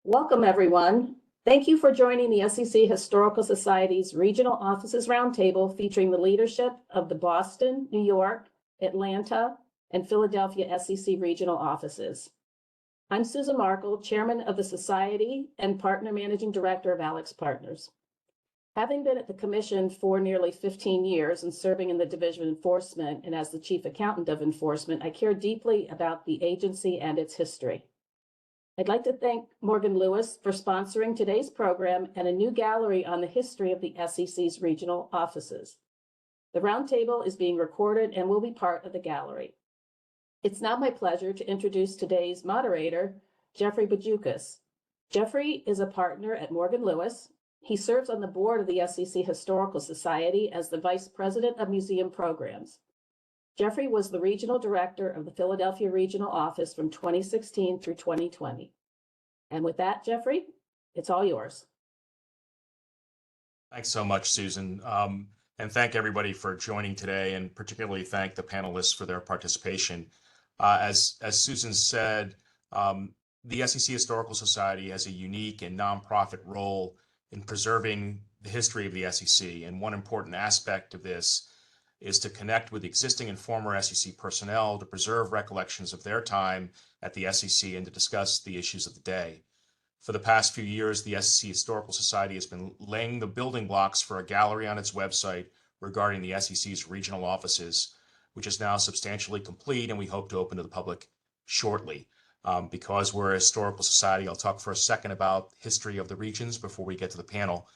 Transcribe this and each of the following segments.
Welcome, everyone. Thank you for joining the SEC Historical Society's Regional Offices Roundtable featuring the leadership of the Boston, New York, Atlanta, and Philadelphia SEC regional offices. I'm Susan Markle, Chairman of the Society and Partner Managing Director of Alex Partners. Having been at the Commission for nearly 15 years and serving in the Division of Enforcement and as the Chief Accountant of Enforcement, I care deeply about the agency and its history. I'd like to thank Morgan Lewis for sponsoring today's program and a new gallery on the history of the SEC's regional offices. The roundtable is being recorded and will be part of the gallery. It's now my pleasure to introduce today's moderator, Jeffrey Boujoukos. Jeffrey is a partner at Morgan Lewis. He serves on the board of the SEC Historical Society as the Vice President of Museum Programs. Jeffrey was the Regional Director of the Philadelphia Regional Office from 2016 through 2020. And with that, Jeffrey, it's all yours. Thanks so much, Susan. And thank everybody for joining today, and particularly thank the panelists for their participation. As Susan said, the SEC Historical Society has a unique and nonprofit role in preserving the history of the SEC. And one important aspect of this is to connect with existing and former SEC personnel to preserve recollections of their time at the SEC and to discuss the issues of the day. For the past few years, the SEC Historical Society has been laying the building blocks for a gallery on its website regarding the SEC's regional offices, which is now substantially complete, and we hope to open to the public shortly. Because we're a historical society, I'll talk for a second about the history of the regions before we get to the panel.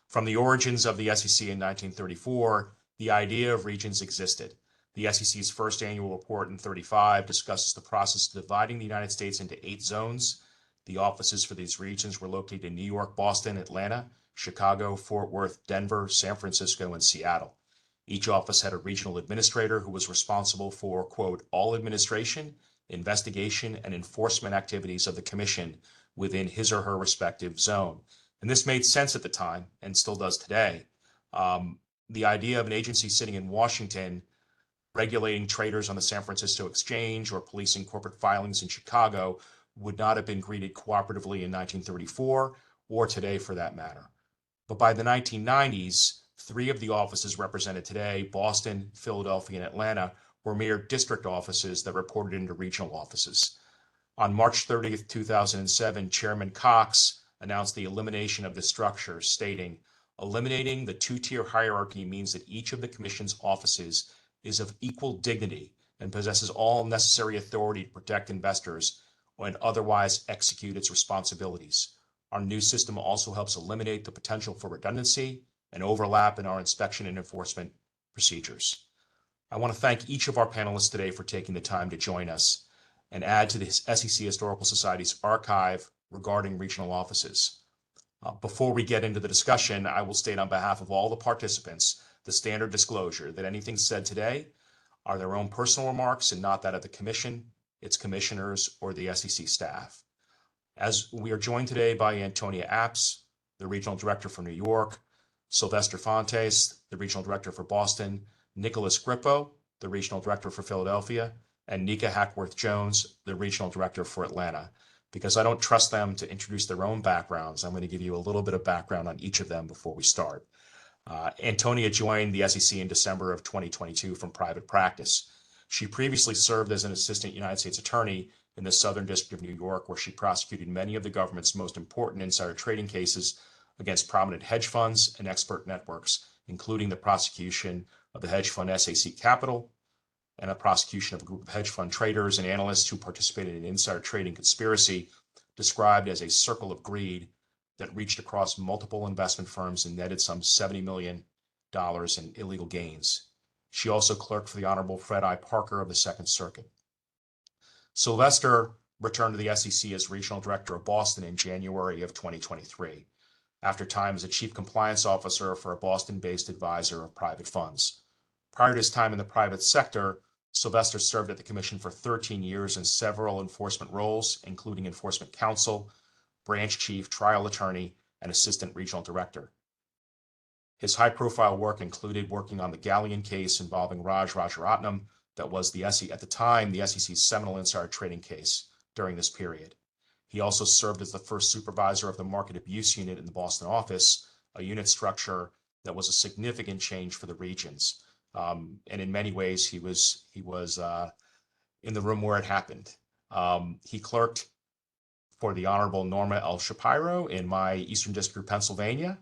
From the origins of the SEC in 1934, the idea of regions existed. The SEC's first annual report in 1935 discusses the process of dividing the United States into 8 zones. The offices for these regions were located in New York, Boston, Atlanta, Chicago, Fort Worth, Denver, San Francisco, and Seattle. Each office had a regional administrator who was responsible for, quote, all administration, investigation, and enforcement activities of the Commission within his or her respective zone. And this made sense at the time and still does today. The idea of an agency sitting in Washington regulating traders on the San Francisco Exchange or policing corporate filings in Chicago would not have been greeted cooperatively in 1934 or today for that matter. But by the 1990s, 3 of the offices represented today, Boston, Philadelphia, and Atlanta, were mere district offices that reported into regional offices. On March 30th, 2007, Chairman Cox announced the elimination of this structure, stating, eliminating the 2-tier hierarchy means that each of the Commission's offices is of equal dignity and possesses all necessary authority to protect investors and otherwise execute its responsibilities. Our new system also helps eliminate the potential for redundancy and overlap in our inspection and enforcement procedures. I want to thank each of our panelists today for taking the time to join us and add to the SEC Historical Society's archive regarding regional offices. Before we get into the discussion, I will state on behalf of all the participants the standard disclosure that anything said today are their own personal remarks and not that of the Commission, its commissioners, or the SEC staff. As we are joined today by Antonia Apps, the Regional Director for New York, Silvestre Fontes, the Regional Director for Boston, Nicholas Grippo, the Regional Director for Philadelphia, and Nekia Hackworth Jones, the Regional Director for Atlanta. Because I don't trust them to introduce their own backgrounds, I'm going to give you a little bit of background on each of them before we start. Antonia joined the SEC in December of 2022 from private practice. She previously served as an assistant United States attorney in the Southern District of New York, where she prosecuted many of the government's most important insider trading cases against prominent hedge funds and expert networks, including the prosecution of the hedge fund SAC Capital and a prosecution of a group of hedge fund traders and analysts who participated in an insider trading conspiracy described as a circle of greed that reached across multiple investment firms and netted some $70 million in illegal gains. She also clerked for the Honorable Fred I. Parker of the Second Circuit. Silvestre returned to the SEC as Regional Director of Boston in January of 2023, after time as a Chief Compliance Officer for a Boston-based advisor of private funds. Prior to his time in the private sector, Silvestre served at the Commission for 13 years in several enforcement roles, including Enforcement Counsel, Branch Chief, Trial Attorney, and Assistant Regional Director. His high-profile work included working on the Galleon case involving Raj Rajaratnam that was at the time the SEC's seminal insider trading case during this period. He also served as the first supervisor of the Market Abuse Unit in the Boston office, a unit structure that was a significant change for the regions. And in many ways, he was in the room where it happened. He clerked for the Honorable Norma L. Shapiro in my Eastern District of Pennsylvania.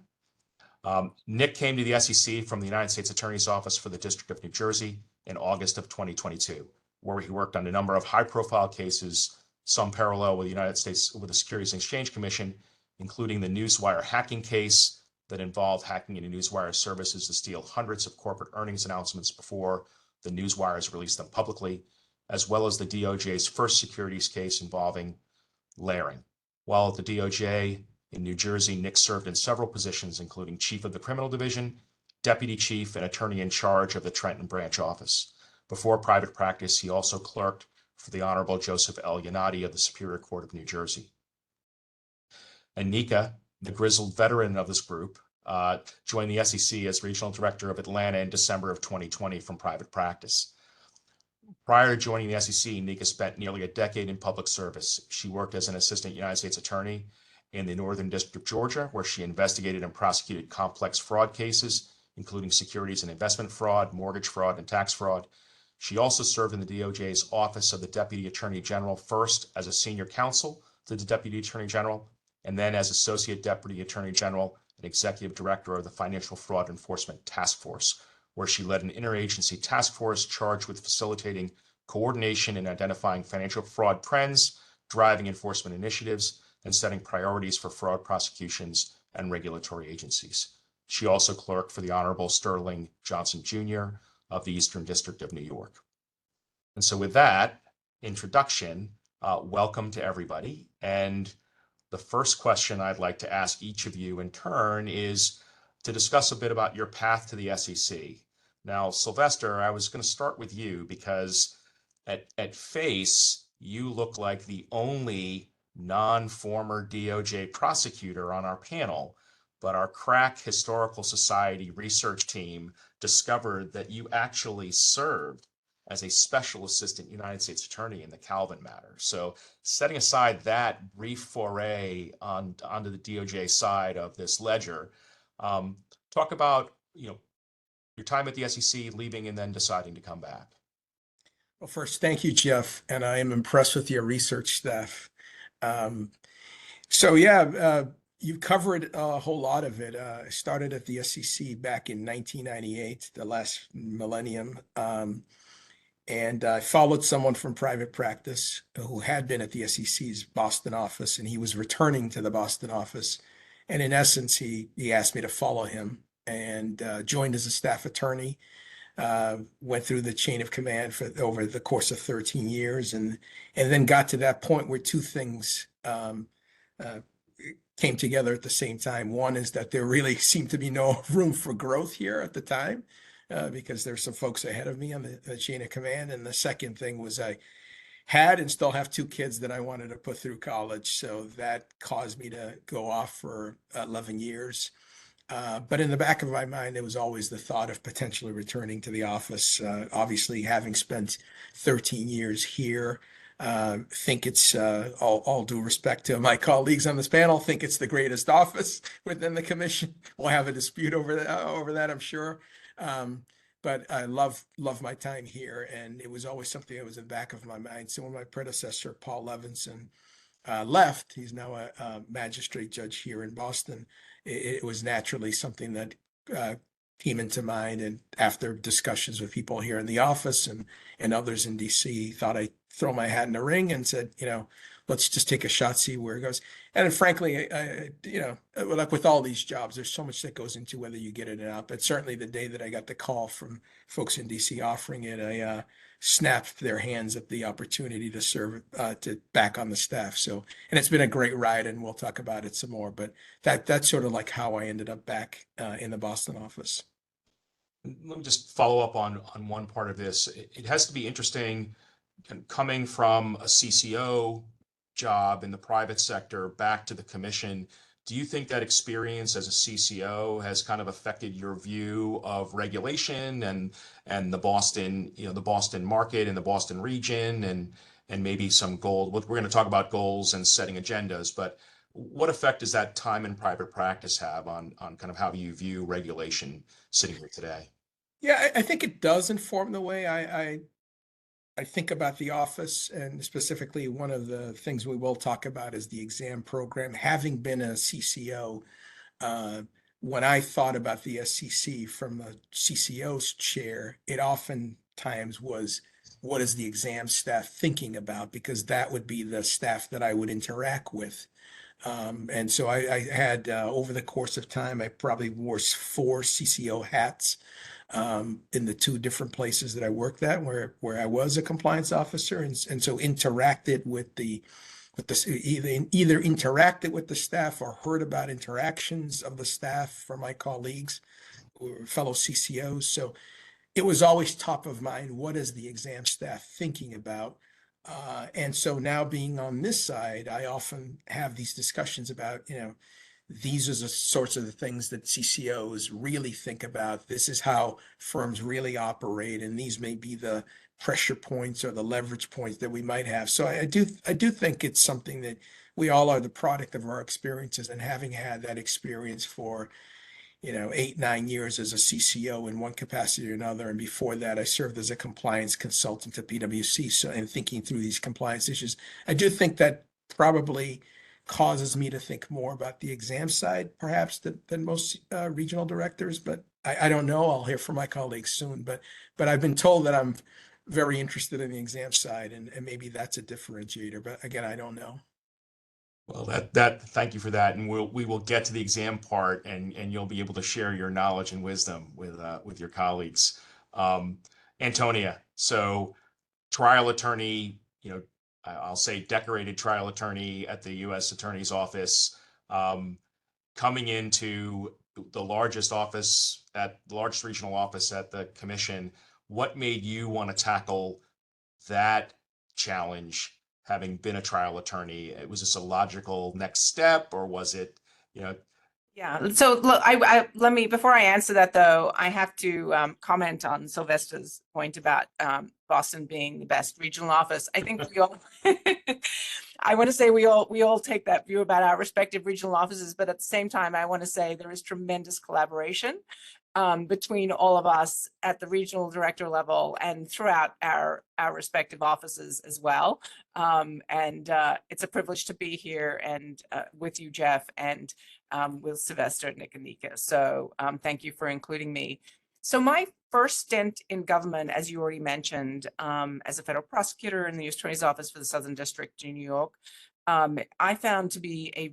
Nick came to the SEC from the United States Attorney's Office for the District of New Jersey in August of 2022, where he worked on a number of high-profile cases, some parallel with the Securities and Exchange Commission, including the Newswire hacking case that involved hacking into Newswire services to steal hundreds of corporate earnings announcements before the Newswires released them publicly, as well as the DOJ's first securities case involving layering. While at the DOJ in New Jersey, Nick served in several positions, including chief of the criminal division, deputy chief, and attorney in charge of the Trenton branch office. Before private practice, he also clerked for the Honorable Joseph L. Yanati of the Superior Court of New Jersey. And Nekia, the grizzled veteran of this group, joined the SEC as regional director of Atlanta in December of 2020 from private practice. Prior to joining the SEC, Nekia spent nearly a decade in public service. She worked as an assistant United States attorney in the Northern District of Georgia, where she investigated and prosecuted complex fraud cases, including securities and investment fraud, mortgage fraud, and tax fraud. She also served in the DOJ's Office of the Deputy Attorney General, first as a senior counsel to the Deputy Attorney General, and then as Associate Deputy Attorney General and Executive Director of the Financial Fraud Enforcement Task Force, where she led an interagency task force charged with facilitating coordination and identifying financial fraud trends, driving enforcement initiatives, and setting priorities for fraud prosecutions and regulatory agencies. She also clerked for the Honorable Sterling Johnson Jr. of the Eastern District of New York. And so with that introduction, welcome to everybody. And the first question I'd like to ask each of you in turn is to discuss a bit about your path to the SEC. Now, Silvestre, I was going to start with you because at face, you look like the only non-former DOJ prosecutor on our panel, but our crack Historical Society research team discovered that you actually served as a special assistant United States attorney in the Calvin matter. So setting aside that brief foray onto the DOJ side of this ledger, talk about your time at the SEC, leaving and then deciding to come back. Well, first, thank you, Jeff, and I am impressed with your research staff. You covered a whole lot of it. I started at the SEC back in 1998, the last millennium, and I followed someone from private practice who had been at the SEC's Boston office, and he was returning to the Boston office. And in essence, he asked me to follow him and joined as a staff attorney. Went through the chain of command for over the course of 13 years, and then got to that point where two things came together at the same time. One is that there really seemed to be no room for growth here at the time, because there's some folks ahead of me on the chain of command. And the second thing was I had and still have two kids that I wanted to put through college. So that caused me to go off for 11 years. But in the back of my mind, there was always the thought of potentially returning to the office. Obviously, having spent 13 years here, think it's all due respect to my colleagues on this panel, think it's the greatest office within the commission. We'll have a dispute over that, I'm sure. But I love my time here, and it was always something that was in the back of my mind. So when my predecessor, Paul Levinson, left, he's now a magistrate judge here in Boston. It was naturally something that came into mind, and after discussions with people here in the office and others in DC, thought I'd throw my hat in the ring and said, let's just take a shot, see where it goes. And frankly, like with all these jobs, there's so much that goes into whether you get it or not. But certainly the day that I got the call from folks in DC offering it, I snapped their hands at the opportunity to serve back on the staff. So, and it's been a great ride, and we'll talk about it some more. But that's sort of like how I ended up back in the Boston office. Let me just follow up on one part of this. It has to be interesting coming from a CCO job in the private sector back to the commission. Do you think that experience as a CCO has kind of affected your view of regulation and the Boston, the Boston market and the Boston region and maybe some goal. We're going to talk about goals and setting agendas, but what effect does that time in private practice have on kind of how you view regulation sitting here today? Yeah, I think it does inform the way I think about the office, and specifically one of the things we will talk about is the exam program. Having been a CCO, uh, when I thought about the SCC from the CCO's chair, it oftentimes was, what is the exam staff thinking about? Because that would be the staff that I would interact with. And so I had, over the course of time, I probably wore 4 CCO hats in the 2 different places that I worked at, where I was a compliance officer, and so interacted with the either interacted with the staff or heard about interactions of the staff from my colleagues or fellow CCOs. So it was always top of mind. What is the exam staff thinking about? And so now being on this side, I often have these discussions about, these are the sorts of the things that CCOs really think about. This is how firms really operate, and these may be the pressure points or the leverage points that we might have. So I do think it's something that we all are the product of our experiences, and having had that experience for 8, 9 years as a CCO in one capacity or another. And before that, I served as a compliance consultant at PwC. So, and thinking through these compliance issues, I do think that probably causes me to think more about the exam side, perhaps, than most regional directors. But I don't know. I'll hear from my colleagues soon. But I've been told that I'm very interested in the exam side, and maybe that's a differentiator. But again, I don't know. Well, thank you for that, and we will get to the exam part, and you'll be able to share your knowledge and wisdom with your colleagues. Antonia, so trial attorney, I'll say decorated trial attorney at the U.S. Attorney's Office, coming into the largest regional office at the Commission. What made you want to tackle that challenge, having been a trial attorney? Was this a logical next step, or was it, Yeah. So look, let me, before I answer that though, I have to comment on Silvestre's point about Boston being the best regional office. I think we all, I want to say we all take that view about our respective regional offices, but at the same time, I want to say there is tremendous collaboration between all of us at the regional director level and throughout our respective offices as well. It's a privilege to be here and with you, Jeff, and with Silvestre, Nick, and Nekia. So thank you for including me. So my first stint in government, as you already mentioned, as a federal prosecutor in the U.S. Attorney's Office for the Southern District in New York, I found to be a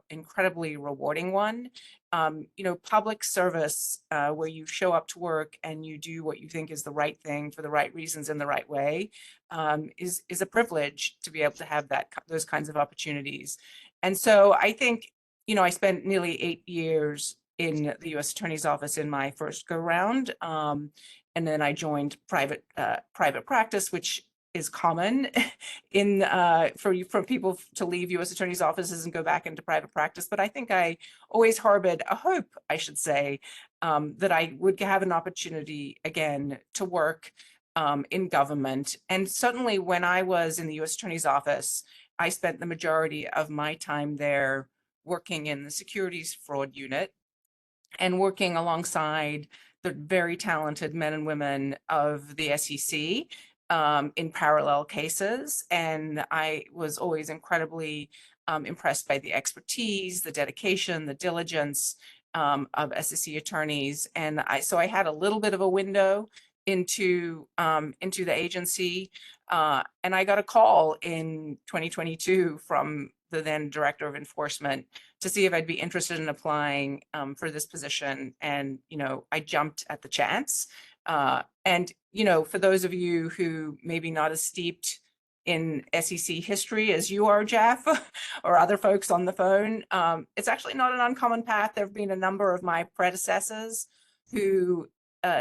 incredibly rewarding one. Public service, where you show up to work and you do what you think is the right thing for the right reasons in the right way, is a privilege to be able to have those kinds of opportunities. And so I think, I spent nearly 8 years in the U.S. Attorney's Office in my first go round, and then I joined private practice, which is common in for people to leave U.S. attorneys' offices and go back into private practice. But I think I always harbored a hope, I should say, that I would have an opportunity again to work in government. And certainly when I was in the U.S. attorney's office, I spent the majority of my time there working in the securities fraud unit and working alongside the very talented men and women of the SEC in parallel cases. And I was always incredibly impressed by the expertise, the dedication, the diligence of SEC attorneys. And so I had a little bit of a window into the agency. And I got a call in 2022 from the then director of enforcement to see if I'd be interested in applying for this position. And, I jumped at the chance. And, for those of you who maybe not as steeped in SEC history as you are, Jeff, or other folks on the phone, it's actually not an uncommon path. There have been a number of my predecessors who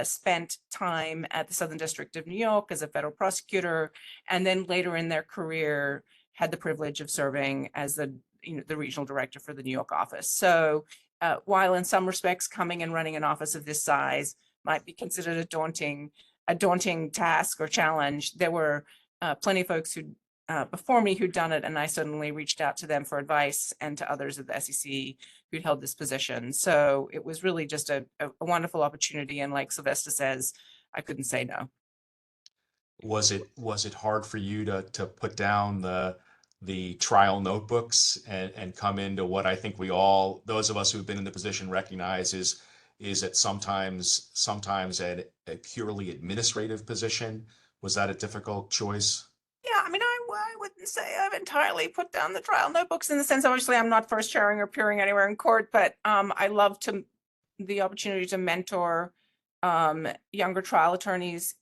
spent time at the Southern District of New York as a federal prosecutor, and then later in their career had the privilege of serving as the regional director for the New York office. So while in some respects coming and running an office of this size might be considered a daunting task or challenge, there were plenty of folks who before me who'd done it, and I suddenly reached out to them for advice and to others at the SEC who'd held this position. So it was really just a wonderful opportunity. And like Silvestre says, I couldn't say no. Was it hard for you to put down the trial notebooks and come into what I think we all, those of us who've been in the position, recognize is that sometimes a purely administrative position? Was that a difficult choice? Yeah, I mean, I wouldn't say I've entirely put down the trial notebooks, in the sense, obviously, I'm not first chairing or appearing anywhere in court, but I love the opportunity to mentor younger trial attorneys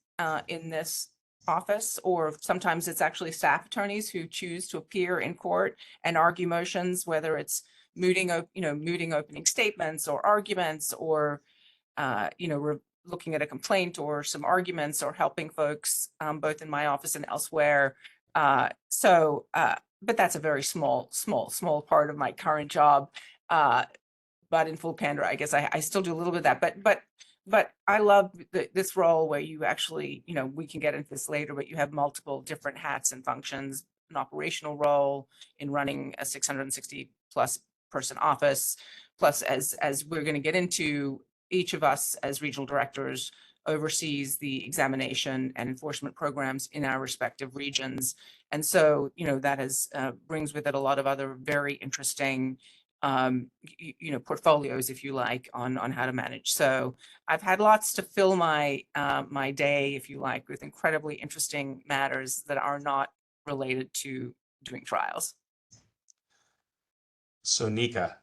in this office, or sometimes it's actually staff attorneys who choose to appear in court and argue motions, whether it's mooting opening statements or arguments, or looking at a complaint or some arguments, or helping folks both in my office and elsewhere. But that's a very small part of my current job. But in full candor, I guess I still do a little bit of that. But I love this role where you actually, we can get into this later, but you have multiple different hats and functions, an operational role in running a 660 plus person office. Plus, as we're going to get into, each of us as regional directors oversees the examination and enforcement programs in our respective regions. And so, that brings with it a lot of other very interesting portfolios, if you like, on how to manage. So I've had lots to fill my my day, if you like, with incredibly interesting matters that are not related to doing trials. So Nekia,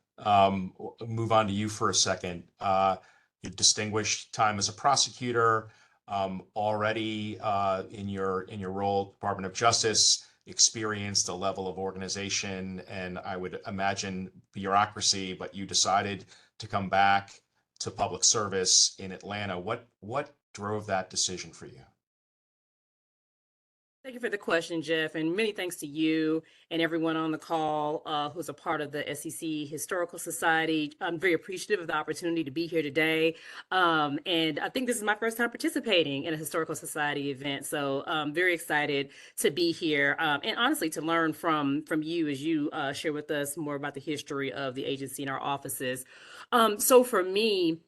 move on to you for a second. You distinguished time as a prosecutor, already in your role, Department of Justice, experienced a level of organization and I would imagine bureaucracy, but you decided to come back to public service in Atlanta. What drove that decision for you? Thank you for the question, Jeff, and many thanks to you and everyone on the call who's a part of the SEC Historical Society. I'm very appreciative of the opportunity to be here today. And I think this is my first time participating in a Historical Society event. So I'm very excited to be here and honestly to learn from you as you share with us more about the history of the agency and our offices. So for me,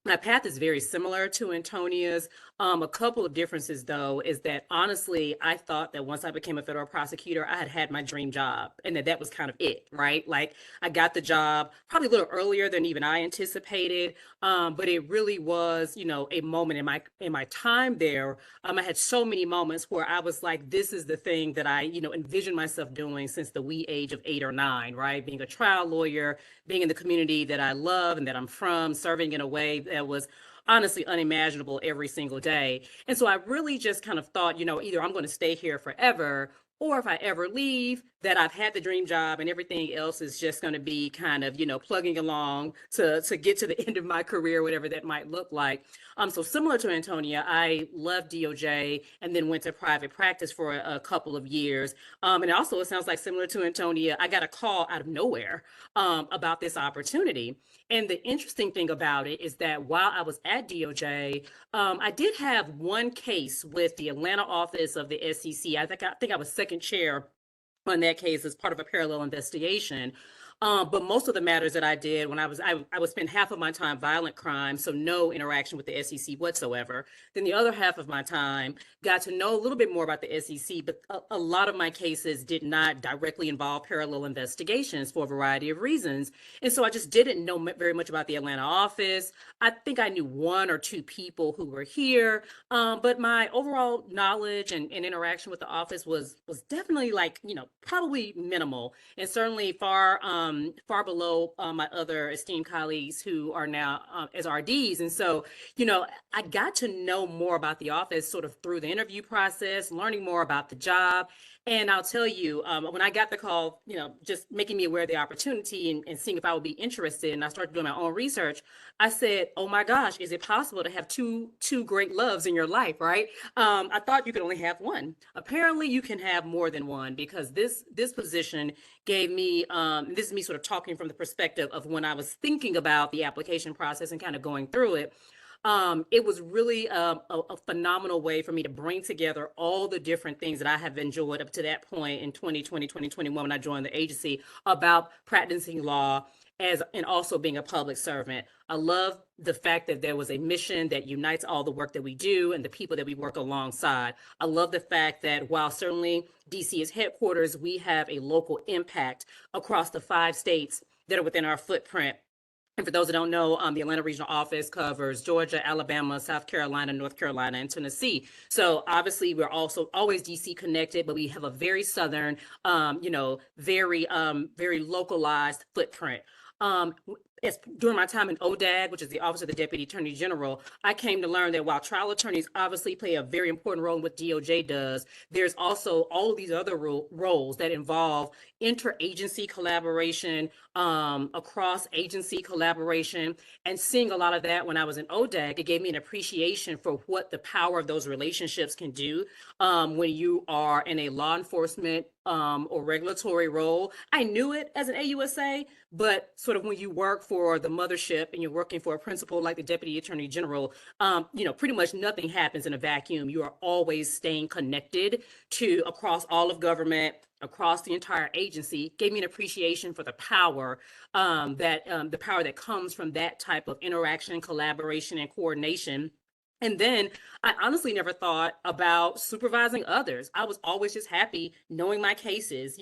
my path is very similar to Antonia's. A couple of differences, though, is that honestly, I thought that once I became a federal prosecutor, I had my dream job and that was kind of it, right? Like I got the job probably a little earlier than even I anticipated, but it really was, a moment in my time there. I had so many moments where I was like, this is the thing that I, envisioned myself doing since the wee age of 8 or 9, right? Being a trial lawyer, being in the community that I love and that I'm from, serving in a way that was honestly unimaginable every single day. And so I really just kind of thought, either I'm going to stay here forever, or if I ever leave, that I've had the dream job and everything else is just going to be kind of, plugging along to get to the end of my career, whatever that might look like. So similar to Antonia, I left DOJ and then went to private practice for a couple of years. And also, it sounds like similar to Antonia, I got a call out of nowhere about this opportunity. And the interesting thing about it is that while I was at DOJ, I did have one case with the Atlanta office of the SEC. I think I was second chair on that case as part of a parallel investigation. But most of the matters that I did when I would spend half of my time violent crime, so no interaction with the SEC whatsoever. Then the other half of my time got to know a little bit more about the SEC, but a lot of my cases did not directly involve parallel investigations for a variety of reasons. And so I just didn't know very much about the Atlanta office. I think I knew 1 or 2 people who were here, but my overall knowledge and interaction with the office was definitely probably minimal, and certainly far below my other esteemed colleagues who are now as RDs. And so, I got to know more about the office sort of through the interview process, learning more about the job. And I'll tell you, when I got the call, just making me aware of the opportunity and seeing if I would be interested, and I started doing my own research, I said, oh my gosh, is it possible to have two great loves in your life, right? I thought you could only have one. Apparently you can have more than one, because this position gave me, this is me sort of talking from the perspective of when I was thinking about the application process and kind of going through it. it was really a phenomenal way for me to bring together all the different things that I have enjoyed up to that point in 2020, 2021 when I joined the agency about practicing law and also being a public servant. I love the fact that there was a mission that unites all the work that we do and the people that we work alongside. I love the fact that while certainly DC is headquarters, we have a local impact across the 5 states that are within our footprint. And for those that don't know, the Atlanta Regional Office covers Georgia, Alabama, South Carolina, North Carolina, and Tennessee. So obviously we're also always DC connected, but we have a very Southern, very localized footprint. During my time in ODAG, which is the Office of the Deputy Attorney General, I came to learn that while trial attorneys obviously play a very important role in what DOJ does, there's also all of these other roles that involve interagency collaboration, across agency collaboration, and seeing a lot of that when I was in ODAG, it gave me an appreciation for what the power of those relationships can do when you are in a law enforcement or regulatory role. I knew it as an AUSA, but sort of when you work for the mothership and you're working for a principal like the Deputy Attorney General, pretty much nothing happens in a vacuum. You are always staying connected to across all of government, across the entire agency. Gave me an appreciation for the power that comes from that type of interaction, collaboration, and coordination. And then I honestly never thought about supervising others. I was always just happy knowing my cases,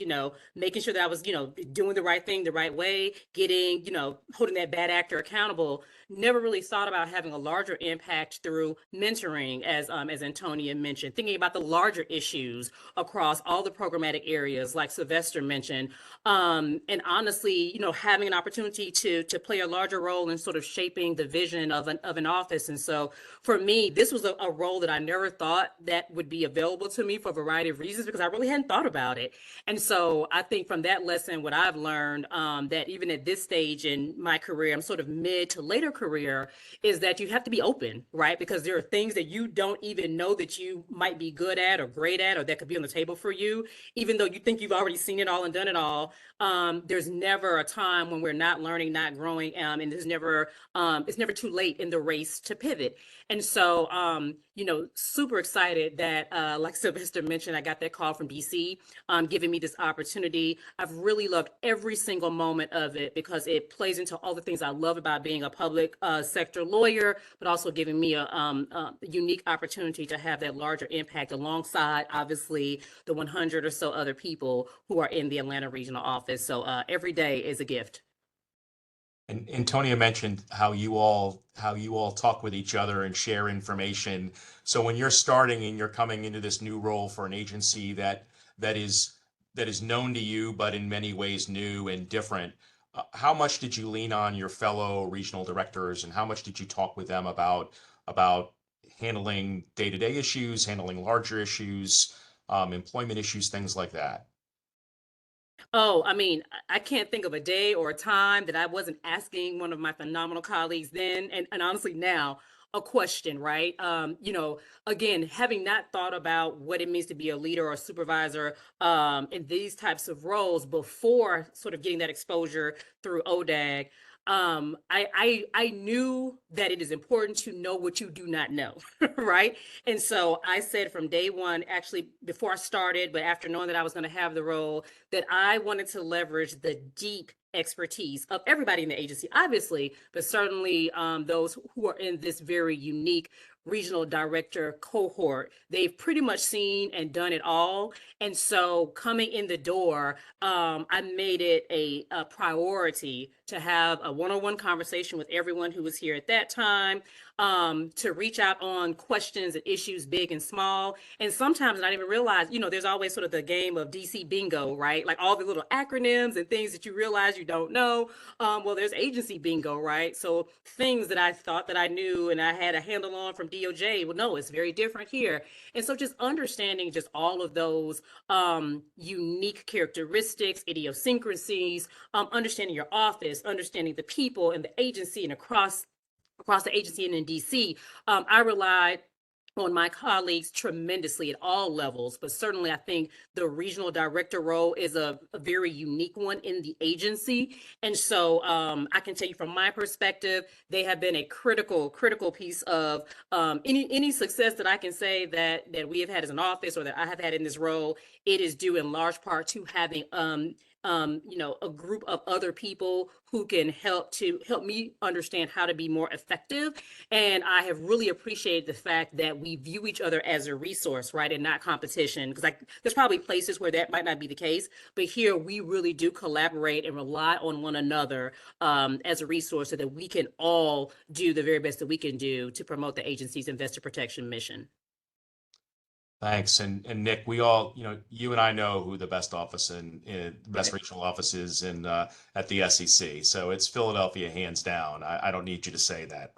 making sure that I was, doing the right thing the right way, getting, holding that bad actor accountable. Never really thought about having a larger impact through mentoring, as Antonia mentioned, thinking about the larger issues across all the programmatic areas, like Silvestre mentioned. And honestly, having an opportunity to play a larger role in sort of shaping the vision of an office. And so for me, this was a role that I never thought that would be available to me for a variety of reasons, because I really hadn't thought about it. And so I think from that lesson, what I've learned, that even at this stage in my career, I'm sort of mid to later career, is that you have to be open, right? Because there are things that you don't even know that you might be good at or great at, or that could be on the table for you, even though you think you've already seen it all and done it all. There's never a time when we're not learning, not growing, and it's never too late in the race to pivot. And so, super excited that, like Silvestre mentioned, I got that call from DC, giving me this opportunity. I've really loved every single moment of it because it plays into all the things I love about being a public sector lawyer, but also giving me a unique opportunity to have that larger impact alongside, obviously, the 100 or so other people who are in the Atlanta Regional Office. So every day is a gift. And Antonia mentioned how you all talk with each other and share information. So when you're starting and you're coming into this new role for an agency that is known to you, but in many ways new and different, how much did you lean on your fellow regional directors, and how much did you talk with them about handling day-to-day issues, handling larger issues, employment issues, things like that? Oh, I mean, I can't think of a day or a time that I wasn't asking one of my phenomenal colleagues then, and honestly now, a question, right? Again, having not thought about what it means to be a leader or a supervisor in these types of roles before sort of getting that exposure through ODAG, I knew that it is important to know what you do not know, right? And so I said from day one, actually before I started, but after knowing that I was going to have the role, that I wanted to leverage the deep expertise of everybody in the agency, obviously, but certainly those who are in this very unique regional director cohort. They've pretty much seen and done it all. And so coming in the door, I made it a priority to have a one-on-one conversation with everyone who was here at that time, to reach out on questions and issues big and small. And sometimes I didn't even realize, there's always sort of the game of DC bingo, right? Like all the little acronyms and things that you realize you don't know. Well, there's agency bingo, right? So things that I thought that I knew and I had a handle on from DOJ, well, no, it's very different here. And so just understanding just all of those unique characteristics, idiosyncrasies, understanding your office, understanding the people and the agency and across the agency and in DC, I relied on my colleagues tremendously at all levels, but certainly I think the regional director role is a very unique one in the agency. And so I can tell you from my perspective, they have been a critical piece of any success that I can say that we have had as an office or that I have had in this role. It is due in large part to having a group of other people who can help me understand how to be more effective. And I have really appreciated the fact that we view each other as a resource, right, and not competition. Because there's probably places where that might not be the case, but here we really do collaborate and rely on one another as a resource so that we can all do the very best that we can do to promote the agency's investor protection mission. Thanks. And Nick, we all, you and I know who the best office in best regional office is at the SEC. So it's Philadelphia hands down. I don't need you to say that.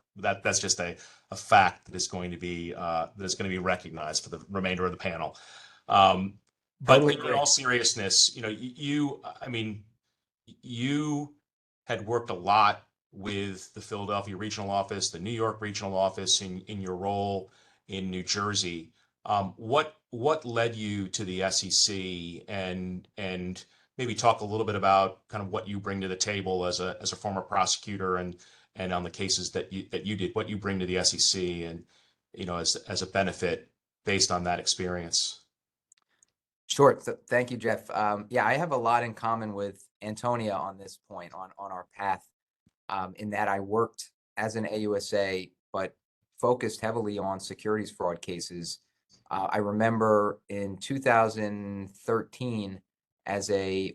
That's just a fact that is going to be recognized for the remainder of the panel. But Totally in agree. all seriousness, you had worked a lot with the Philadelphia regional office, the New York regional office in your role in New Jersey. What led you to the SEC, and maybe talk a little bit about kind of what you bring to the table as a former prosecutor and on the cases that you did, what you bring to the SEC, and as a benefit based on that experience. Sure. Thank you, Jeff. Yeah, I have a lot in common with Antonia on this point, on our path, in that I worked as an AUSA, but focused heavily on securities fraud cases. I remember in 2013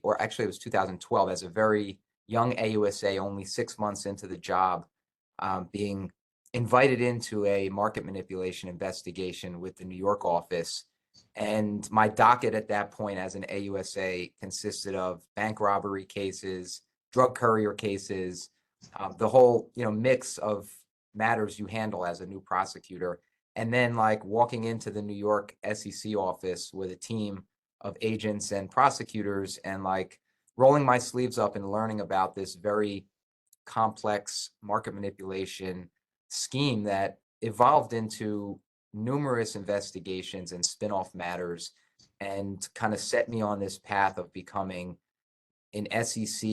or actually it was 2012, as a very young AUSA, only 6 months into the job, being invited into a market manipulation investigation with the New York office. And my docket at that point as an AUSA consisted of bank robbery cases, drug courier cases, the whole mix of matters you handle as a new prosecutor. And then walking into the New York SEC office with a team of agents and prosecutors and rolling my sleeves up and learning about this very complex market manipulation scheme that evolved into numerous investigations and spin-off matters, and kind of set me on this path of becoming an SEC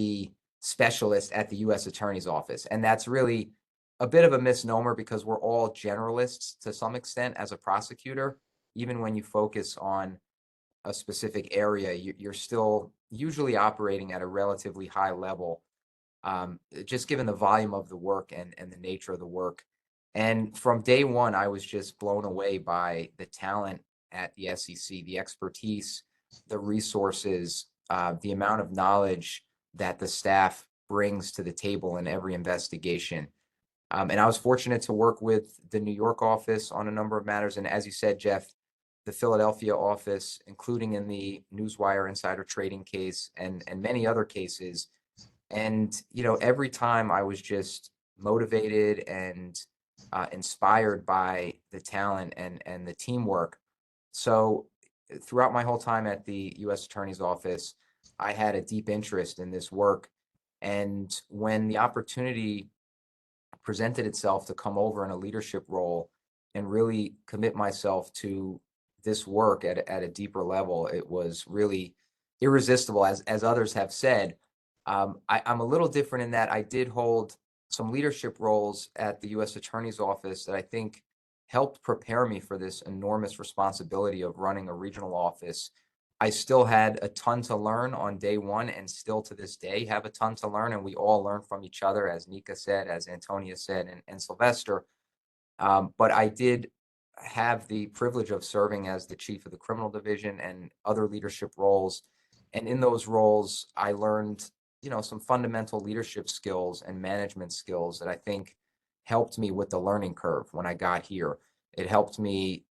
specialist at the U.S. Attorney's Office. And that's really a bit of a misnomer, because we're all generalists to some extent as a prosecutor. Even when you focus on a specific area, you're still usually operating at a relatively high level, just given the volume of the work and the nature of the work. And from day one, I was just blown away by the talent at the SEC, the expertise, the resources, the amount of knowledge that the staff brings to the table in every investigation. And I was fortunate to work with the New York office on a number of matters. And as you said, Jeff, the Philadelphia office, including in the Newswire insider trading case and many other cases. And, every time I was just motivated and inspired by the talent and the teamwork. So throughout my whole time at the U.S. Attorney's Office, I had a deep interest in this work. And when the opportunity presented itself to come over in a leadership role and really commit myself to this work at a deeper level, it was really irresistible. As others have said, I'm a little different in that I did hold some leadership roles at the U.S. Attorney's Office that I think helped prepare me for this enormous responsibility of running a regional office. I still had a ton to learn on day one, and still to this day have a ton to learn, and we all learn from each other, as Nekia said, as Antonia said, and Silvestre. But I did have the privilege of serving as the chief of the criminal division and other leadership roles. And in those roles, I learned, some fundamental leadership skills and management skills that I think helped me with the learning curve when I got here. It helped me,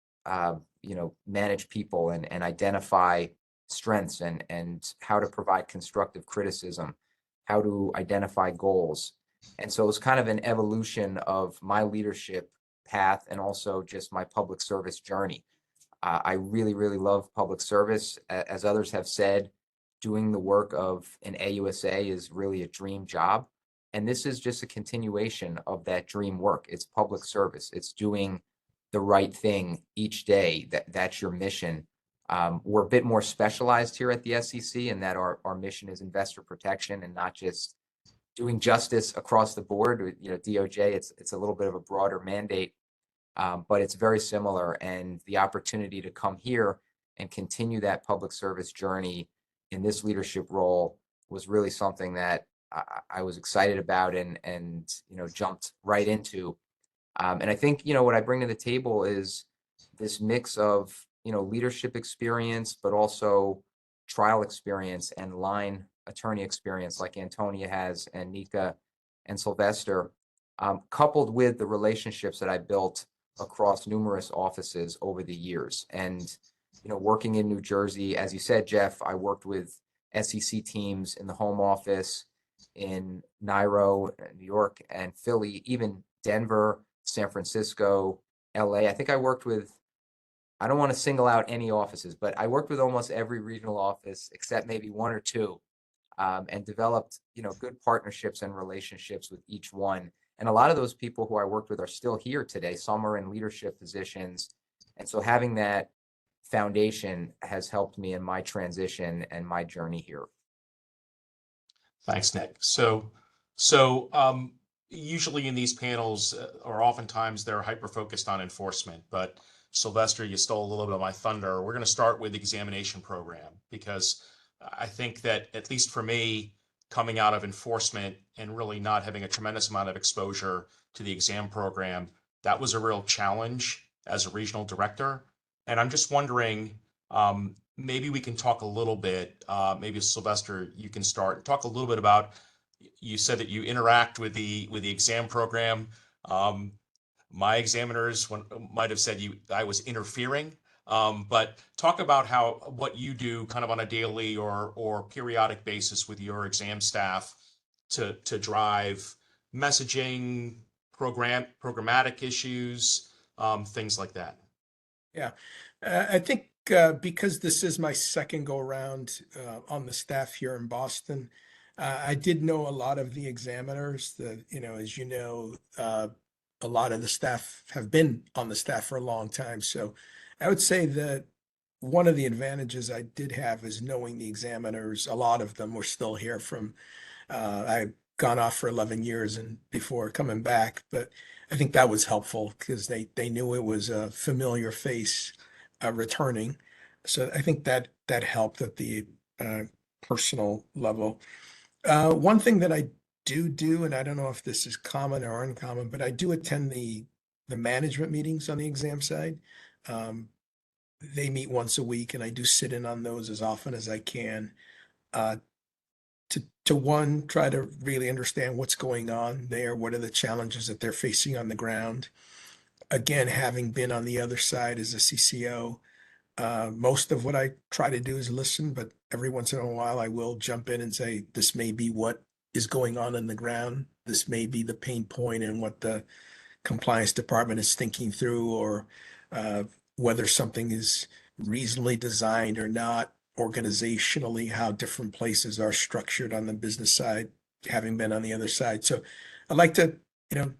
manage people and identify strengths and how to provide constructive criticism, how to identify goals. And so it was kind of an evolution of my leadership path and also just my public service journey. I really, really love public service. As others have said, doing the work of an AUSA is really a dream job. And this is just a continuation of that dream work. It's public service. It's doing the right thing each day, that's your mission. We're a bit more specialized here at the SEC in that our mission is investor protection and not just doing justice across the board. You know, DOJ, it's a little bit of a broader mandate, but it's very similar. And the opportunity to come here and continue that public service journey in this leadership role was really something that I was excited about and you know, jumped right into. And I think, you know, what I bring to the table is this mix of, you know, leadership experience, but also trial experience and line attorney experience like Antonia has and Nekia and Silvestre, coupled with the relationships that I built across numerous offices over the years. And, you know, working in New Jersey, as you said, Jeff, I worked with SEC teams in the home office in Nairo, New York, and Philly, even Denver, San Francisco, LA. I think I worked with, I don't want to single out any offices, but I worked with almost every regional office except maybe one or two, and developed, you know, good partnerships and relationships with each one. And a lot of those people who I worked with are still here today. Some are in leadership positions. And so having that foundation has helped me in my transition and my journey here. Thanks, Nick. Usually in these panels, or oftentimes they're hyper-focused on enforcement, but Silvestre, you stole a little bit of my thunder. We're going to start with the examination program because I think that, at least for me, coming out of enforcement and really not having a tremendous amount of exposure to the exam program, that was a real challenge as a regional director. And I'm just wondering, maybe we can talk a little bit, maybe Silvestre, you can start, talk a little bit about, you said that you interact with the exam program. My examiners might have said I was interfering, but talk about what you do kind of on a daily or periodic basis with your exam staff to drive messaging, programmatic issues, things like that. Yeah, I think because this is my second go around on the staff here in Boston, I did know a lot of the examiners that, you know, as you know, a lot of the staff have been on the staff for a long time. So I would say that one of the advantages I did have is knowing the examiners. A lot of them were still here from, I've gone off for 11 years and before coming back, but I think that was helpful because they knew it was a familiar face returning. So I think that helped at the personal level. One thing that I do, and I don't know if this is common or uncommon, but I do attend the management meetings on the exam side. They meet once a week, and I do sit in on those as often as I can. To one, try to really understand what's going on there, what are the challenges that they're facing on the ground. Again, having been on the other side as a CCO, most of what I try to do is listen, but every once in a while I will jump in and say, this may be what is going on the ground. This may be the pain point and what the compliance department is thinking through, or whether something is reasonably designed or not, organizationally, how different places are structured on the business side, having been on the other side. So I like to, you know,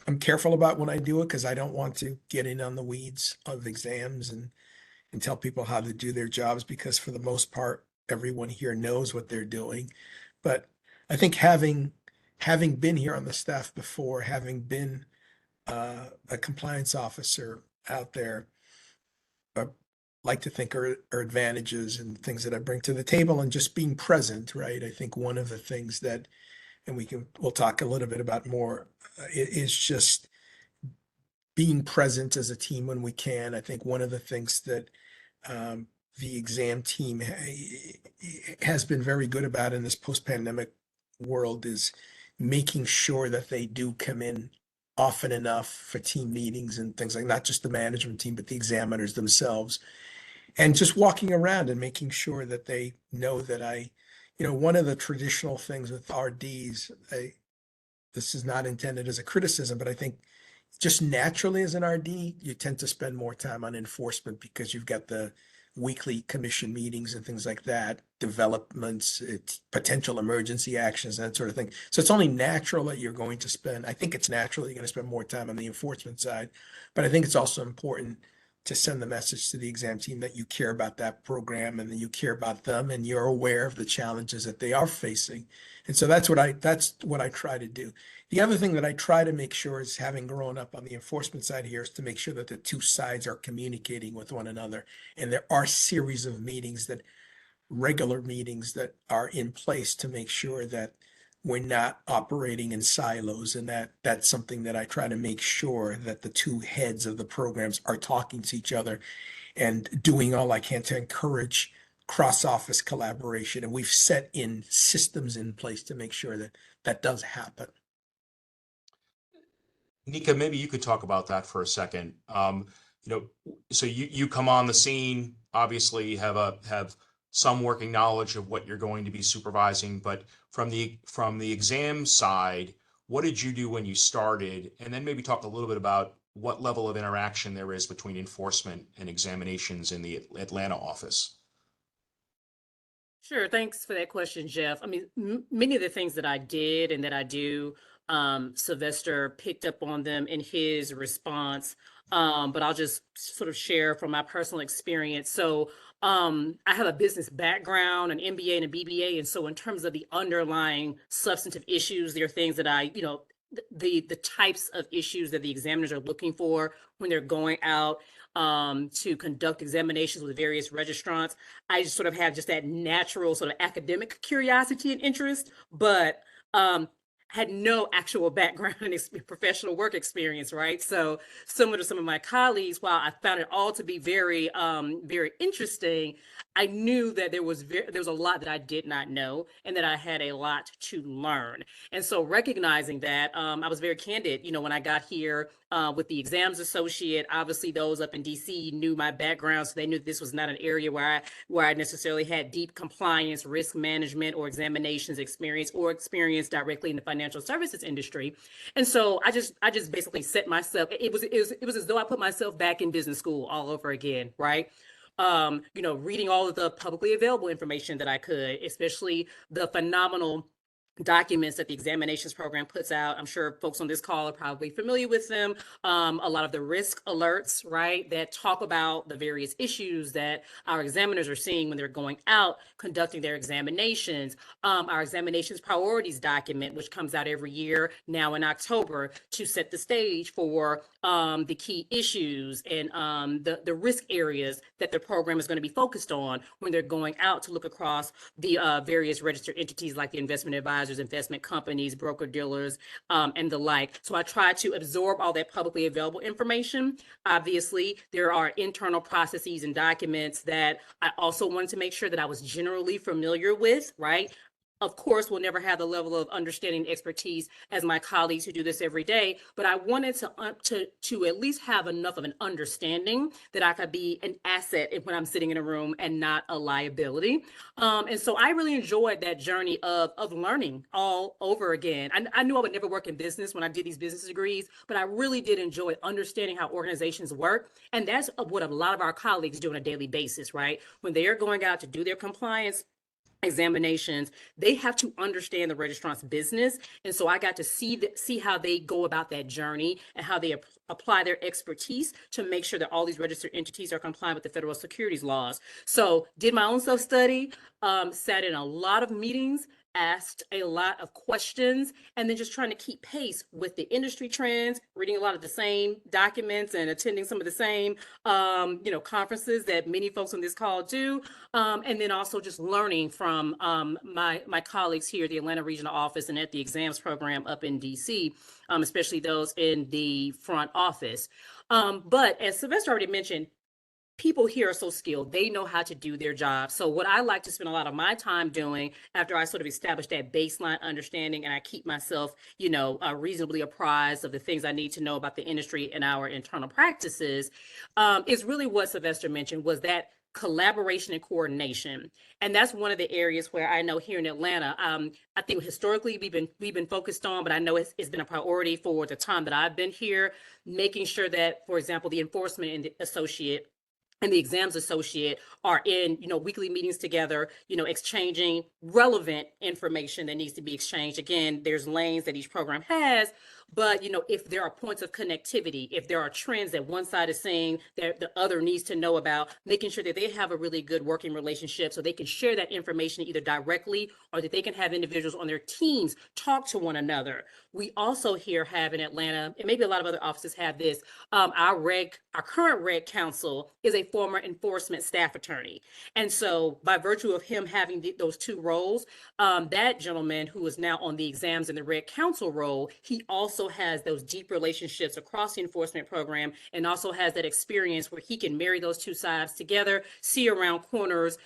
I'm careful about when I do it because I don't want to get in on the weeds of exams and tell people how to do their jobs, because for the most part, everyone here knows what they're doing. But I think having been here on the staff before, having been a compliance officer out there, I like to think are advantages and things that I bring to the table, and just being present, right? I think one of the things that, and we'll talk a little bit about more, is just being present as a team when we can. I think one of the things that the exam team has been very good about in this post-pandemic world is making sure that they do come in often enough for team meetings and things like, not just the management team, but the examiners themselves, and just walking around and making sure that they know that you know, one of the traditional things with RDs, this is not intended as a criticism, but I think just naturally as an RD, you tend to spend more time on enforcement because you've got the weekly commission meetings and things like that, developments, it's potential emergency actions, that sort of thing. So it's only natural that you're going to spend, I think it's natural you're going to spend more time on the enforcement side, but I think it's also important to send the message to the exam team that you care about that program and that you care about them and you're aware of the challenges that they are facing. And so that's what I try to do. The other thing that I try to make sure is, having grown up on the enforcement side here, is to make sure that the two sides are communicating with one another. And there are series of regular meetings that are in place to make sure that we're not operating in silos, and that's something that I try to make sure that the two heads of the programs are talking to each other and doing all I can to encourage cross-office collaboration. And we've set in systems in place to make sure that that does happen. Nekia, maybe you could talk about that for a second. So you come on the scene, obviously have some working knowledge of what you're going to be supervising, but from the exam side, what did you do when you started? And then maybe talk a little bit about what level of interaction there is between enforcement and examinations in the Atlanta office. Sure. Thanks for that question, Jeff. I mean, many of the things that I did and that I do, Silvestre picked up on them in his response. But I'll just sort of share from my personal experience. So I have a business background, an MBA and a BBA. And so in terms of the underlying substantive issues, there are things that the types of issues that the examiners are looking for when they're going out to conduct examinations with various registrants. I just sort of have just that natural sort of academic curiosity and interest, but had no actual background in professional work experience, right? So similar to some of my colleagues, while I found it all to be very, very interesting, I knew that there was a lot that I did not know and that I had a lot to learn. And so recognizing that, I was very candid, when I got here with the exams associate. Obviously those up in DC knew my background, so they knew this was not an area where I necessarily had deep compliance, risk management, or examinations experience directly in the financial services industry. And so I just basically set myself, it was as though I put myself back in business school all over again, right? Reading all of the publicly available information that I could, especially the phenomenal documents that the examinations program puts out. I'm sure folks on this call are probably familiar with them. A lot of the risk alerts, right, that talk about the various issues that our examiners are seeing when they're going out conducting their examinations. Our examinations priorities document, which comes out every year now in October, to set the stage for the key issues and the risk areas that the program is going to be focused on when they're going out to look across the various registered entities like the investment advisors, investment companies, broker dealers, and the like. So I try to absorb all that publicly available information. Obviously, there are internal processes and documents that I also wanted to make sure that I was generally familiar with, right? Of course, we'll never have the level of understanding and expertise as my colleagues who do this every day, but I wanted to at least have enough of an understanding that I could be an asset when I'm sitting in a room and not a liability. And so I really enjoyed that journey of learning all over again. I knew I would never work in business when I did these business degrees, but I really did enjoy understanding how organizations work. And that's what a lot of our colleagues do on a daily basis, right? When they are going out to do their compliance examinations, they have to understand the registrant's business. And so I got to see how they go about that journey and how they apply their expertise to make sure that all these registered entities are compliant with the federal securities laws. So did my own self-study, sat in a lot of meetings, asked a lot of questions, and then just trying to keep pace with the industry trends, reading a lot of the same documents and attending some of the same, conferences that many folks on this call do. And then also just learning from my colleagues here at the Atlanta Regional Office and at the exams program up in DC, especially those in the front office. But as Silvestre already mentioned, people here are so skilled. They know how to do their job. So what I like to spend a lot of my time doing after I sort of establish that baseline understanding and I keep myself, reasonably apprised of the things I need to know about the industry and our internal practices, is really what Silvestre mentioned, was that collaboration and coordination. And that's one of the areas where I know here in Atlanta, I think historically we've been focused on, but I know it's been a priority for the time that I've been here, making sure that, for example, the enforcement and the associate and the exams associate are in, weekly meetings together, exchanging relevant information that needs to be exchanged. Again, there's lanes that each program has, but, if there are points of connectivity, if there are trends that one side is saying that the other needs to know about, making sure that they have a really good working relationship so they can share that information either directly or that they can have individuals on their teams talk to one another. We also here have in Atlanta, and maybe a lot of other offices have this, our current reg counsel is a former enforcement staff attorney. And so by virtue of him having those two roles, that gentleman who is now on the exams in the reg counsel role, he also has those deep relationships across the enforcement program and also has that experience where he can marry those two sides together, see around corners,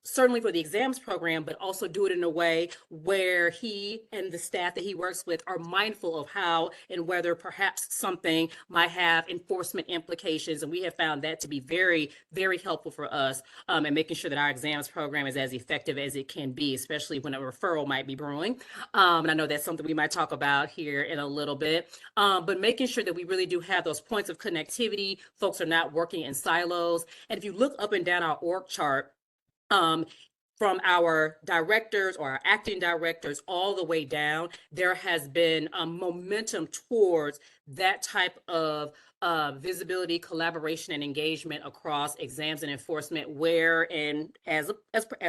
certainly for the exams program, but also do it in a way where he and the staff that he works with are mindful of how and whether perhaps something might have enforcement implications. And we have found that to be very, very helpful for us in making sure that our exams program is as effective as it can be, especially when a referral might be brewing. And I know that's something we might talk about here in a little bit, but making sure that we really do have those points of connectivity. Folks are not working in silos. And if you look up and down our org chart, from our directors or our acting directors all the way down, there has been momentum towards that type of visibility, collaboration, and engagement across exams and enforcement where and as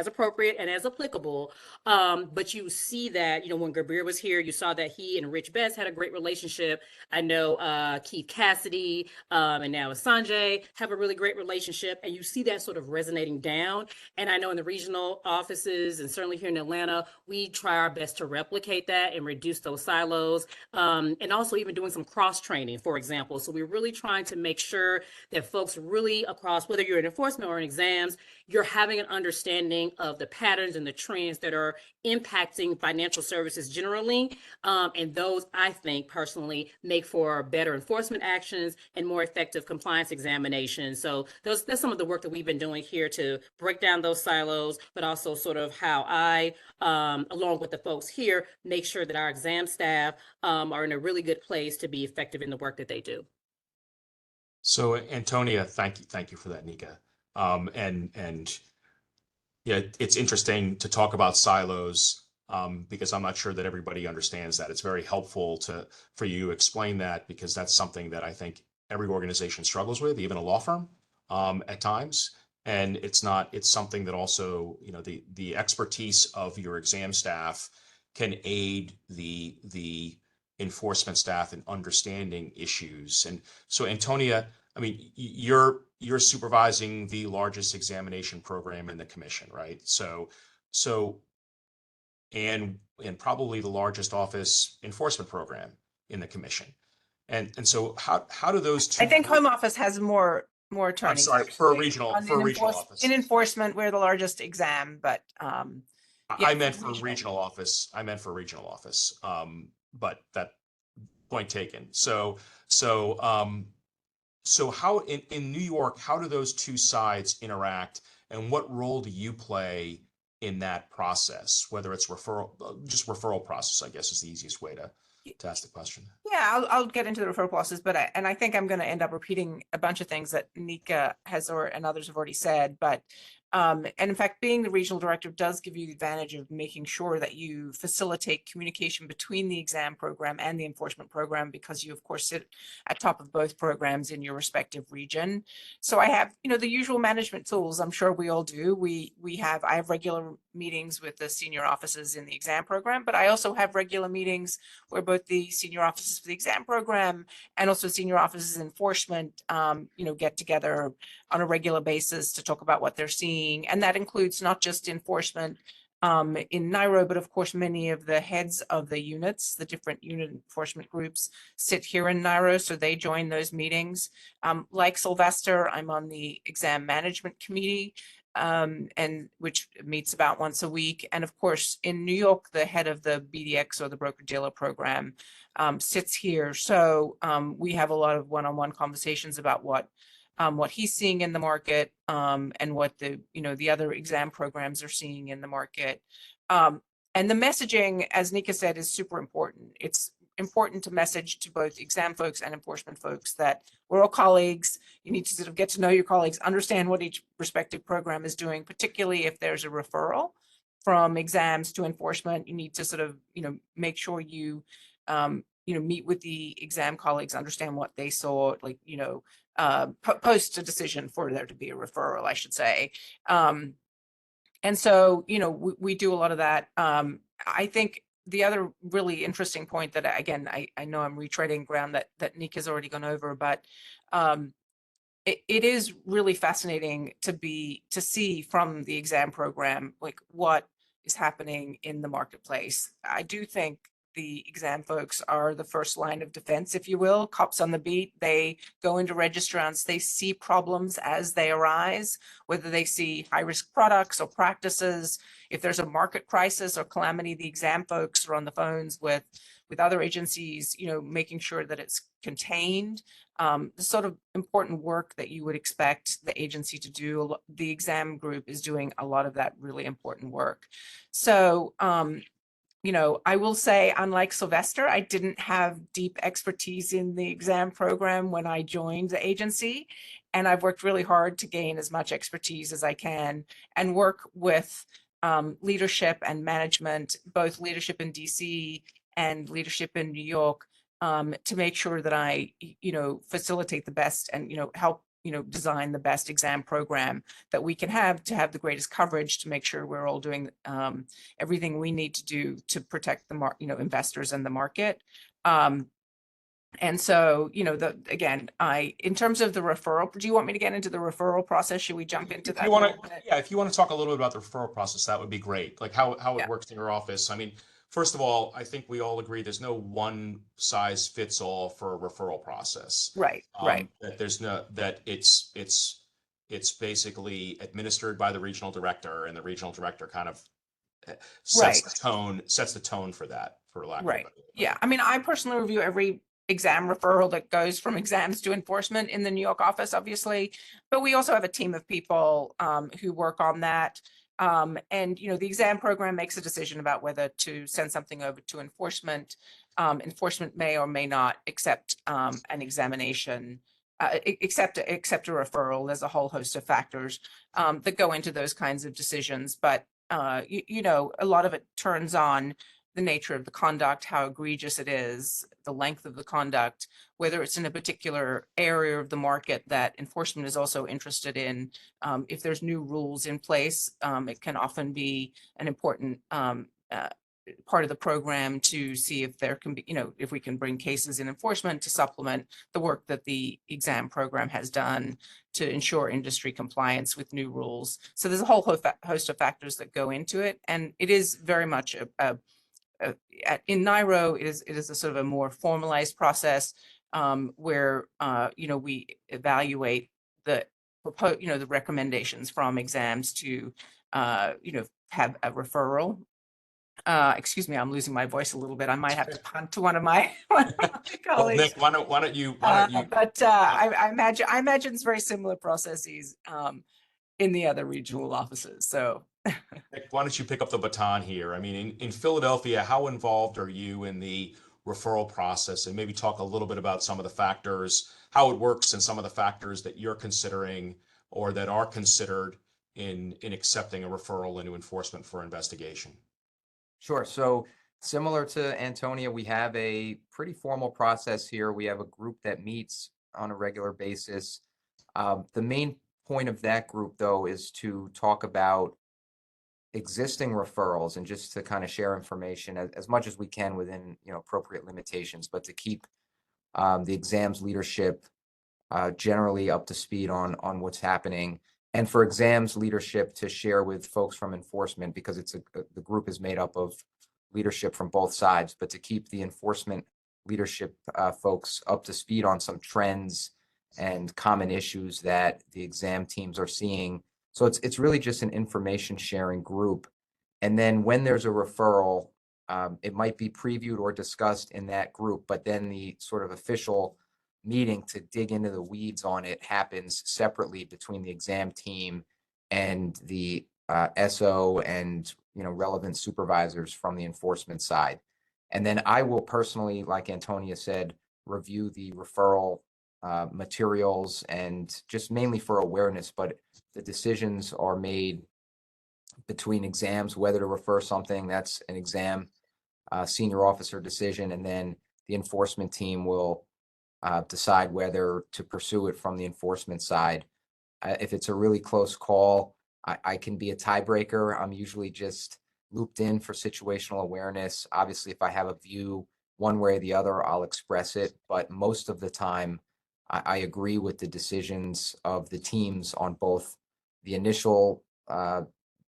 appropriate and as applicable. But you see that, when Gabir was here, you saw that he and Rich Best had a great relationship. I know Keith Cassidy and now Sanjay have a really great relationship, and you see that sort of resonating down. And I know in the regional offices and certainly here in Atlanta, we try our best to replicate that and reduce those silos, and also even doing some cross training, for example. So we're really trying to make sure that folks really across, whether you're in enforcement or in exams, you're having an understanding of the patterns and the trends that are impacting financial services generally. And those, I think, personally, make for better enforcement actions and more effective compliance examinations. So that's some of the work that we've been doing here to break down those silos, but also sort of how I, along with the folks here, make sure that our exam staff are in a really good place to be effective in the work that they do. So Antonia, thank you for that, Nekia. And yeah, it's interesting to talk about silos because I'm not sure that everybody understands that. It's very helpful for you to explain that, because that's something that I think every organization struggles with, even a law firm at times. And it's something that also, the expertise of your exam staff can aid the enforcement staff in understanding issues. And so Antonia, I mean, you're supervising the largest examination program in the commission, right? So and probably the largest office enforcement program in the commission. And so how do those two? I think Home Office has more attorneys. I'm sorry, for a regional office. In enforcement, we're the largest exam, but I meant for regional office. But that point taken. So how in New York, how do those two sides interact, and what role do you play in that process? Whether it's referral process, I guess, is the easiest way to ask the question. Yeah, I'll get into the referral process, but I think I'm going to end up repeating a bunch of things that Nekia has and others have already said. But and in fact, being the regional director does give you the advantage of making sure that you facilitate communication between the exam program and the enforcement program, because you, of course, sit at top of both programs in your respective region. So I have, the usual management tools. I'm sure we all do. I have regular meetings with the senior offices in the exam program, but I also have regular meetings where both the senior offices for the exam program and also senior offices in enforcement, get together on a regular basis to talk about what they're seeing. And that includes not just enforcement in Nairo, but of course, many of the heads of the units, the different unit enforcement groups sit here in Nairo, so they join those meetings. Like Silvestre, I'm on the exam management committee, and which meets about once a week. And of course, in New York, the head of the BDX or the broker dealer program sits here. So we have a lot of one-on-one conversations about what he's seeing in the market and what the other exam programs are seeing in the market. And the messaging, as Nekia said, is super important. It's important to message to both exam folks and enforcement folks that we're all colleagues. You need to sort of get to know your colleagues, understand what each respective program is doing, particularly if there's a referral from exams to enforcement. You need to sort of, make sure you, meet with the exam colleagues, understand what they saw, like, post a decision for there to be a referral, I should say. And so, we do a lot of that. I think the other really interesting point that, again, I know I'm retreading ground that Nekia's already gone over, but it is really fascinating to see from the exam program, like, what is happening in the marketplace. I do think the exam folks are the first line of defense, if you will, cops on the beat. They go into registrants, they see problems as they arise, whether they see high-risk products or practices. If there's a market crisis or calamity, the exam folks are on the phones with other agencies, making sure that it's contained. The sort of important work that you would expect the agency to do. The exam group is doing a lot of that really important work. So, I will say, unlike Silvestre, I didn't have deep expertise in the exam program when I joined the agency. And I've worked really hard to gain as much expertise as I can and work with leadership and management, both leadership in DC and leadership in New York, to make sure that I, facilitate the best and, help, design the best exam program that we can have to have the greatest coverage, to make sure we're all doing everything we need to do to protect the investors and the market. And so, in terms of the referral, do you want me to get into the referral process? Should we jump into that? If you want to talk a little bit about the referral process, that would be great. Like how it works in your office. I mean, first of all, I think we all agree there's no one size fits all for a referral process. Right. That there's it's basically administered by the regional director, and the regional director kind of sets the tone for that, for lack of a better word. Yeah. I mean, I personally review every exam referral that goes from exams to enforcement in the New York office, obviously, but we also have a team of people who work on that. And, the exam program makes a decision about whether to send something over to enforcement. Enforcement may or may not accept an examination, accept a referral. There's a whole host of factors that go into those kinds of decisions. But, a lot of it turns on the nature of the conduct, how egregious it is, the length of the conduct, whether it's in a particular area of the market that enforcement is also interested in. If there's new rules in place, it can often be an important part of the program to see if there can be, if we can bring cases in enforcement to supplement the work that the exam program has done to ensure industry compliance with new rules. So there's a whole host of factors that go into it. And it is very much in NIRO, it is a sort of a more formalized process where we evaluate the recommendations from exams to have a referral. Excuse me, I'm losing my voice a little bit. I might have to punt to one of my colleagues. Well, Nick, why don't you? But I imagine it's very similar processes in the other regional offices. So. Nick, why don't you pick up the baton here? I mean, in Philadelphia, how involved are you in the referral process, and maybe talk a little bit about some of the factors, how it works, and some of the factors that you're considering or that are considered in accepting a referral into enforcement for investigation. Sure. So similar to Antonia, we have a pretty formal process here. We have a group that meets on a regular basis. The main point of that group, though, is to talk about existing referrals and just to kind of share information as much as we can within appropriate limitations, but to keep the exams leadership generally up to speed on what's happening, and for exams leadership to share with folks from enforcement, because the group is made up of leadership from both sides, but to keep the enforcement leadership folks up to speed on some trends and common issues that the exam teams are seeing. So it's really just an information sharing group. And then when there's a referral, it might be previewed or discussed in that group, but then the sort of official meeting to dig into the weeds on it happens separately between the exam team and the SO and relevant supervisors from the enforcement side. And then I will personally, like Antonia said, review the referral materials and just mainly for awareness, but the decisions are made between exams, whether to refer something, that's an exam senior officer decision, and then the enforcement team will decide whether to pursue it from the enforcement side. If it's a really close call, I can be a tiebreaker. I'm usually just looped in for situational awareness. Obviously, if I have a view one way or the other, I'll express it. But most of the time, I agree with the decisions of the teams on both the initial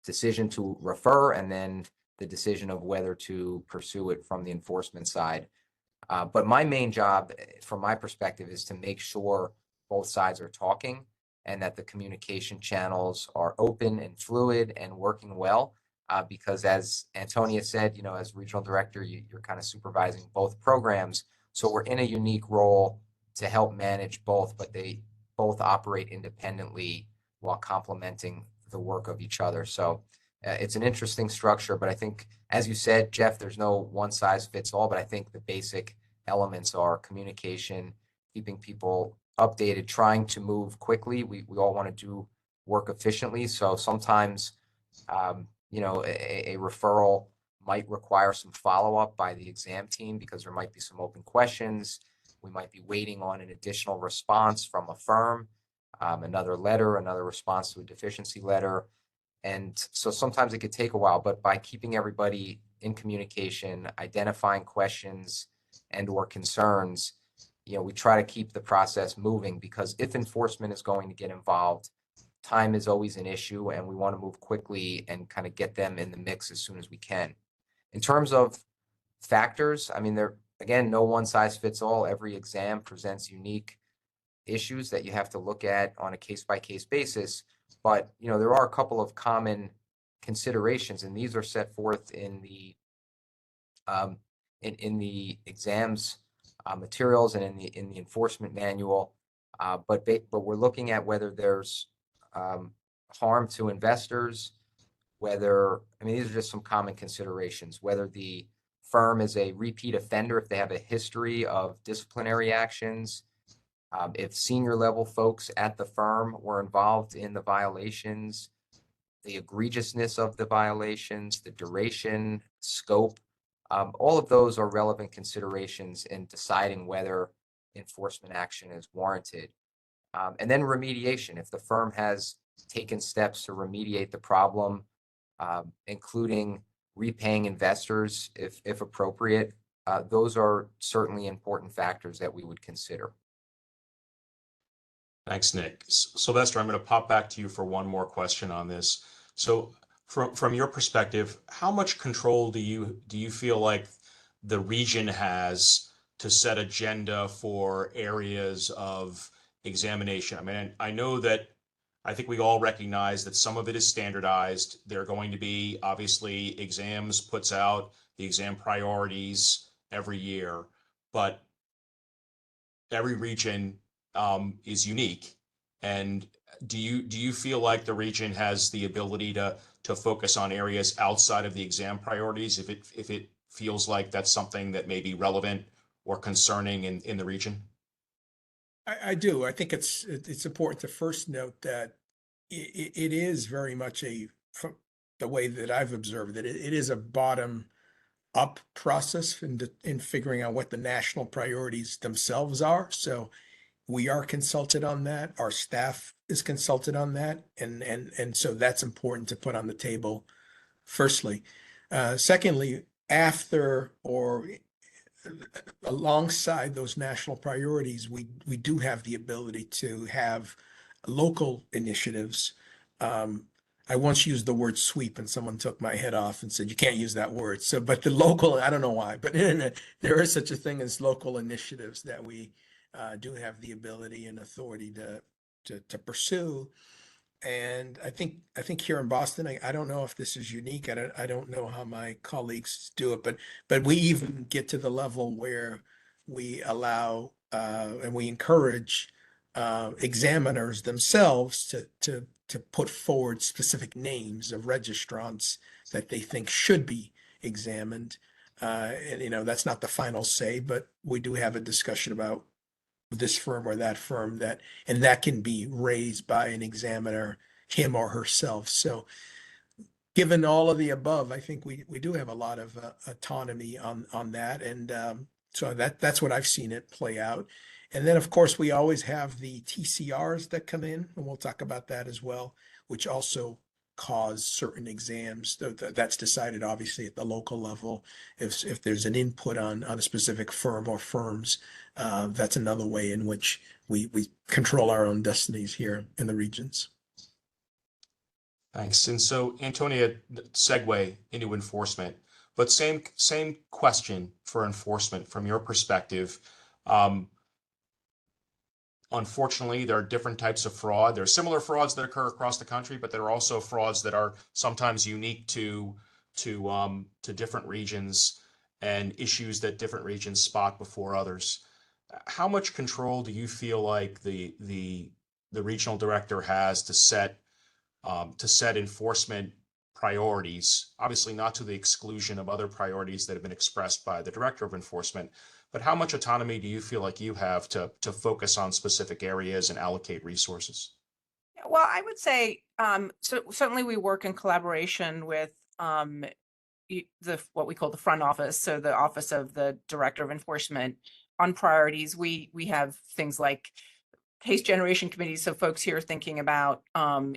decision to refer and then the decision of whether to pursue it from the enforcement side. But my main job, from my perspective, is to make sure both sides are talking and that the communication channels are open and fluid and working well. Because as Antonia said, as regional director, you're kind of supervising both programs. So we're in a unique role to help manage both, but they both operate independently while complementing the work of each other. So it's an interesting structure, but I think, as you said, Jeff, there's no one size fits all, but I think the basic elements are communication, keeping people updated, trying to move quickly. We all want to do work efficiently. So sometimes, a referral might require some follow-up by the exam team because there might be some open questions. We might be waiting on an additional response from a firm, another letter, another response to a deficiency letter. And so sometimes it could take a while, but by keeping everybody in communication, identifying questions and or concerns, we try to keep the process moving, because if enforcement is going to get involved, time is always an issue, and we want to move quickly and kind of get them in the mix as soon as we can. In terms of factors, I mean, again, no one size fits all. Every exam presents unique issues that you have to look at on a case-by-case basis. But, there are a couple of common considerations, and these are set forth in the exams materials and in the enforcement manual. But we're looking at whether there's harm to investors, these are just some common considerations, whether the firm is a repeat offender, if they have a history of disciplinary actions, if senior level folks at the firm were involved in the violations, the egregiousness of the violations, the duration, scope, all of those are relevant considerations in deciding whether enforcement action is warranted. And then remediation, if the firm has taken steps to remediate the problem, including repaying investors if appropriate, those are certainly important factors that we would consider. Thanks, Nick. Silvestre, I'm going to pop back to you for one more question on this. So from your perspective, how much control do you feel like the region has to set agenda for areas of examination? I mean, I think we all recognize that some of it is standardized. There are going to be, obviously, exams puts out the exam priorities every year, but every region is unique. And do you feel like the region has the ability to focus on areas outside of the exam priorities if it feels like that's something that may be relevant or concerning in the region? I do. I think it's important to first note that it is very much from the way that I've observed it, it is a bottom up process in figuring out what the national priorities themselves are. So we are consulted on that. Our staff is consulted on that. And so that's important to put on the table, firstly. Secondly, after or alongside those national priorities, we do have the ability to have local initiatives. I once used the word sweep and someone took my head off and said, you can't use that word. So, but the local, I don't know why, but there is such a thing as local initiatives that we do have the ability and authority to pursue. And I think here in Boston, I don't know if this is unique. I don't know how my colleagues do it, but we even get to the level where we allow and we encourage examiners themselves to put forward specific names of registrants that they think should be examined. And that's not the final say, but we do have a discussion about this firm or that firm, and that can be raised by an examiner, him or herself. So given all of the above, I think we do have a lot of autonomy on that, and so that's what I've seen it play out. And then, of course, we always have the TCRs that come in, and we'll talk about that as well, which also cause certain exams. That's decided obviously at the local level. If there's an input on a specific firm or firms, that's another way in which we control our own destinies here in the regions. Thanks. And so, Antonia, segue into enforcement, but same question for enforcement from your perspective. Unfortunately, there are different types of fraud. There are similar frauds that occur across the country, but there are also frauds that are sometimes unique to different regions and issues that different regions spot before others. How much control do you feel like the regional director has to set enforcement priorities, obviously not to the exclusion of other priorities that have been expressed by the director of enforcement, but how much autonomy do you feel like you have to focus on specific areas and allocate resources? Well, I would say so certainly we work in collaboration with what we call the front office, so the office of the director of enforcement on priorities. We have things like case generation committees, so folks here thinking about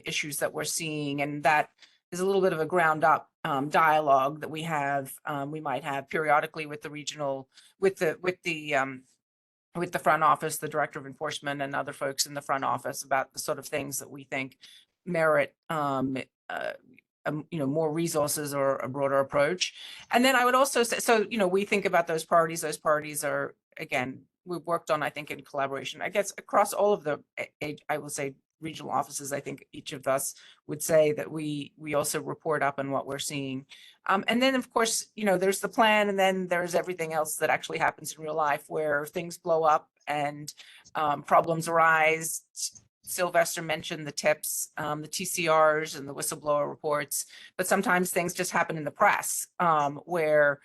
issues that we're seeing, and that is a little bit of a ground up dialogue that we have. We might have periodically with the regional, with the front office, the director of enforcement, and other folks in the front office about the sort of things that we think merit more resources or a broader approach. And then I would also say, so we think about those priorities. Those priorities are, again, we've worked on, I think, in collaboration, I guess, across all of the, I will say, regional offices. I think each of us would say that we also report up on what we're seeing. And then, of course, there's the plan, and then there's everything else that actually happens in real life where things blow up and problems arise. Silvestre mentioned the tips, the TCRs and the whistleblower reports, but sometimes things just happen in the press where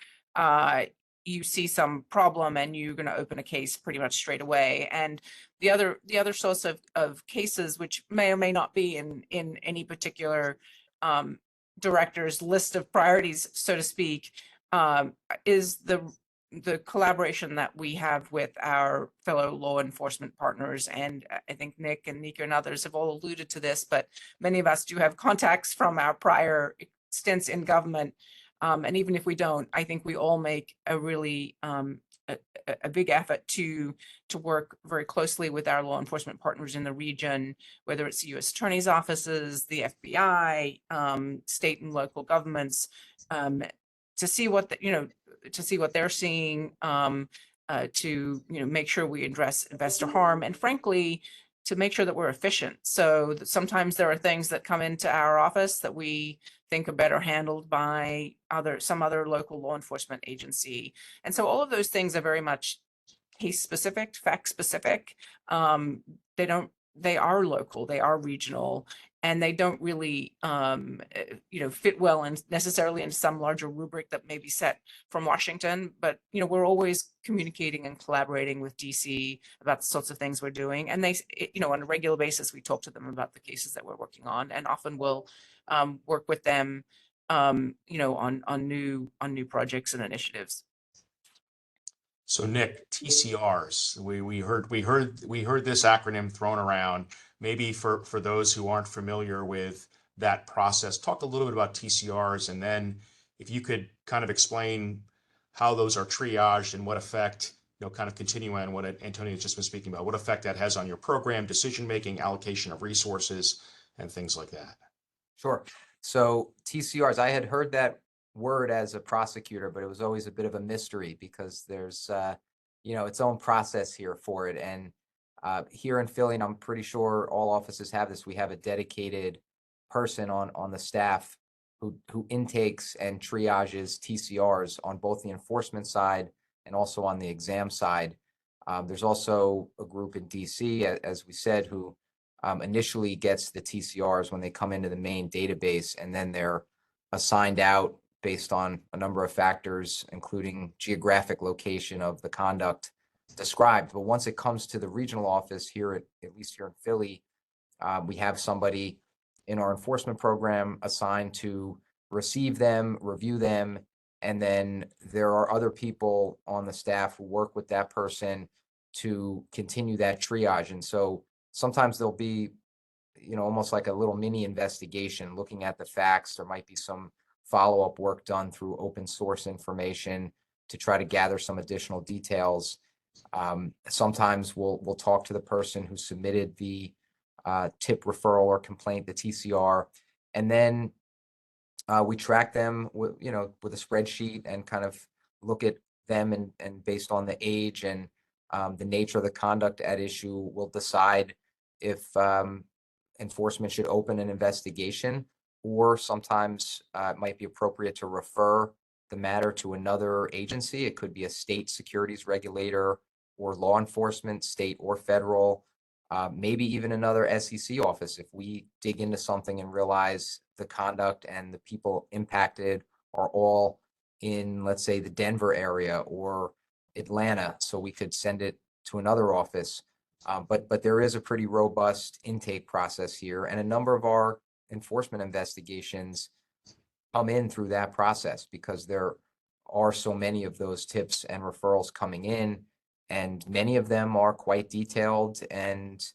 you see some problem and you're going to open a case pretty much straight away. And the other source of cases, which may or may not be in any particular director's list of priorities, so to speak, is the collaboration that we have with our fellow law enforcement partners. And I think Nick and Nekia and others have all alluded to this, but many of us do have contacts from our prior stints in government. And even if we don't, I think we all make a really a big effort to work very closely with our law enforcement partners in the region, whether it's the U.S. attorney's offices, the FBI, state and local governments, to see what to see what they're seeing, to make sure we address investor harm, and frankly, to make sure that we're efficient. So sometimes there are things that come into our office that we think are better handled by some other local law enforcement agency. And so all of those things are very much case specific, fact specific. They are local, they are regional, and they don't really fit well and necessarily in some larger rubric that may be set from Washington. But we're always communicating and collaborating with DC about the sorts of things we're doing, and they on a regular basis we talk to them about the cases that we're working on, and often we'll work with them on new projects and initiatives. So Nick, TCRs, we heard this acronym thrown around. Maybe for those who aren't familiar with that process, talk a little bit about TCRs, and then if you could kind of explain how those are triaged and what effect, kind of continuing on what Antonia has just been speaking about, what effect that has on your program, decision-making, allocation of resources, and things like that. Sure. So TCRs, I had heard that word as a prosecutor, but it was always a bit of a mystery because there's, its own process here for it. And here in Philly, and I'm pretty sure all offices have this, we have a dedicated person on the staff who intakes and triages TCRs on both the enforcement side and also on the exam side. There's also a group in DC, as we said, who initially gets the TCRs when they come into the main database, and then they're assigned out based on a number of factors, including geographic location of the conduct described. But once it comes to the regional office here, at least here in Philly, we have somebody in our enforcement program assigned to receive them, review them, and then there are other people on the staff who work with that person to continue that triage. And so sometimes there'll be, almost like a little mini investigation looking at the facts. There might be some follow-up work done through open source information to try to gather some additional details. Sometimes we'll talk to the person who submitted the tip, referral, or complaint, the TCR, and then we track them with a spreadsheet and kind of look at them, and based on the age and the nature of the conduct at issue, we'll decide if enforcement should open an investigation, or sometimes it might be appropriate to refer the matter to another agency. It could be a state securities regulator or law enforcement, state or federal, maybe even another SEC office. If we dig into something and realize the conduct and the people impacted are all in, let's say, the Denver area or Atlanta, so we could send it to another office. But there is a pretty robust intake process here, and a number of our enforcement investigations come in through that process because there are so many of those tips and referrals coming in, and many of them are quite detailed and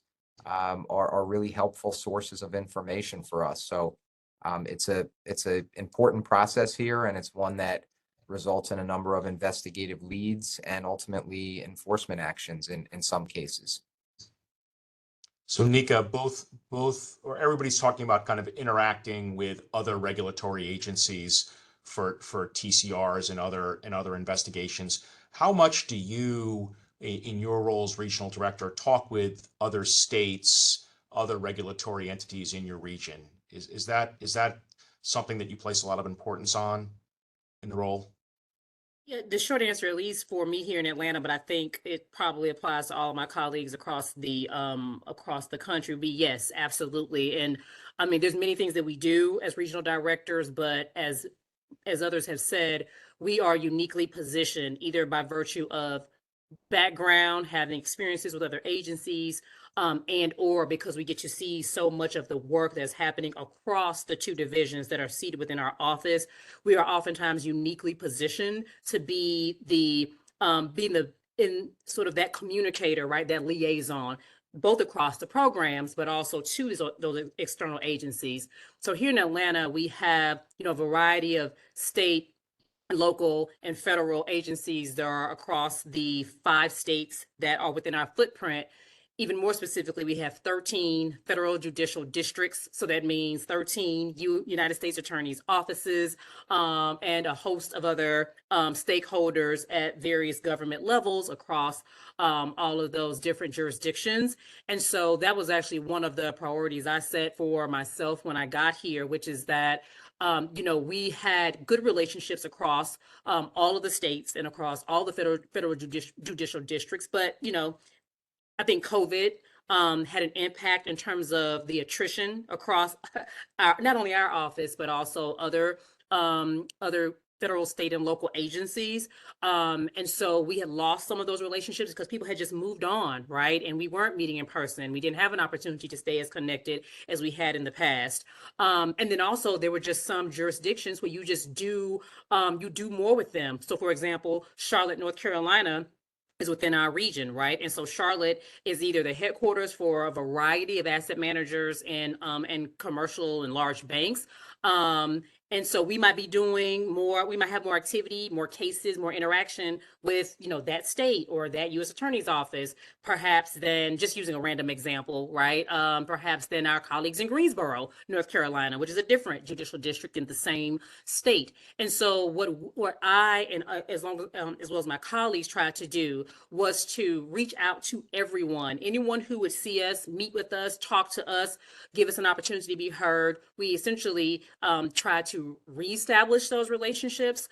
are really helpful sources of information for us. So it's a important process here, and it's one that results in a number of investigative leads and ultimately enforcement actions in some cases. So Nekia, both or everybody's talking about kind of interacting with other regulatory agencies for TCRs and other investigations. How much do you, in your role as regional director, talk with other states, other regulatory entities in your region? Is that something that you place a lot of importance on in the role? Yeah, the short answer, at least for me here in Atlanta, but I think it probably applies to all of my colleagues across the country, would be yes, absolutely. And I mean, there's many things that we do as regional directors, but as others have said, we are uniquely positioned either by virtue of background, having experiences with other agencies, and or because we get to see so much of the work that's happening across the two divisions that are seated within our office. We are oftentimes uniquely positioned to be in sort of that communicator, right? That liaison, both across the programs, but also to those external agencies. So here in Atlanta, we have, a variety of state, local, and federal agencies that are across the 5 states that are within our footprint. Even more specifically, we have 13 federal judicial districts. So that means 13 United States attorneys' offices, and a host of other stakeholders at various government levels across all of those different jurisdictions. And so that was actually one of the priorities I set for myself when I got here, which is that we had good relationships across all of the states and across all the federal judicial districts. But, I think COVID had an impact in terms of the attrition across not only our office, but also other federal, state, and local agencies. And so we had lost some of those relationships because people had just moved on, right? And we weren't meeting in person. We didn't have an opportunity to stay as connected as we had in the past. And then also there were just some jurisdictions where you just do more with them. So for example, Charlotte, North Carolina is within our region, right? And so Charlotte is either the headquarters for a variety of asset managers and commercial and large banks. And so we might be doing more, we might have more activity, more cases, more interaction with, that state or that U.S. Attorney's Office, perhaps than, just using a random example, right? Perhaps than our colleagues in Greensboro, North Carolina, which is a different judicial district in the same state. And so what I, and as well as my colleagues, tried to do was to reach out to everyone who would see us, meet with us, talk to us, give us an opportunity to be heard. We essentially tried to reestablish those relationships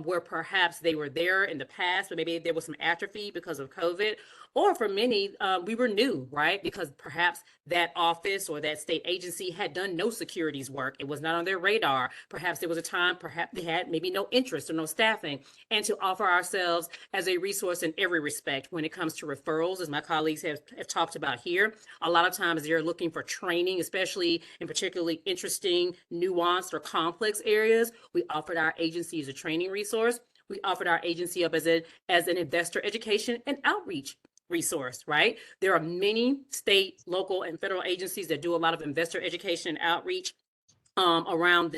where perhaps they were there in the past, but maybe there was some atrophy because of COVID, or for many, we were new, right? Because perhaps that office or that state agency had done no securities work. It was not on their radar. Perhaps there was a time, perhaps they had maybe no interest or no staffing, and to offer ourselves as a resource in every respect when it comes to referrals, as my colleagues have talked about here. A lot of times they're looking for training, especially in particularly interesting, nuanced, or complex areas. We offered our agency as a training resource. We offered our agency up as an investor education and outreach resource, right? There are many state, local, and federal agencies that do a lot of investor education and outreach around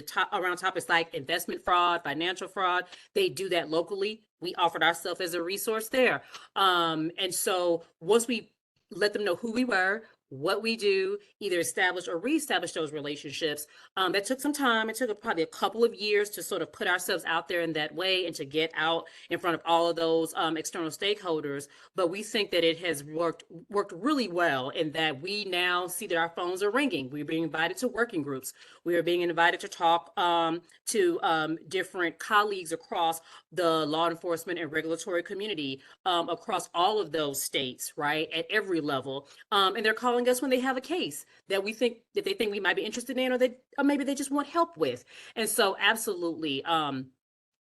topics like investment fraud, financial fraud. They do that locally. We offered ourselves as a resource there. And so once we let them know who we were, what we do, either establish or reestablish those relationships. That took some time. It took probably a couple of years to sort of put ourselves out there in that way and to get out in front of all of those external stakeholders. But we think that it has worked really well in that we now see that our phones are ringing. We're being invited to working groups. We are being invited to talk to different colleagues across the law enforcement and regulatory community across all of those states, right, at every level. And they're calling us when they have a case that they think we might be interested in, or maybe they just want help with. And so absolutely,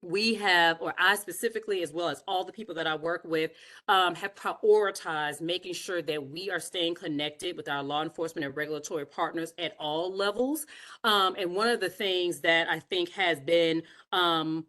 we have, or I specifically, as well as all the people that I work with, have prioritized making sure that we are staying connected with our law enforcement and regulatory partners at all levels. And one of the things that I think has been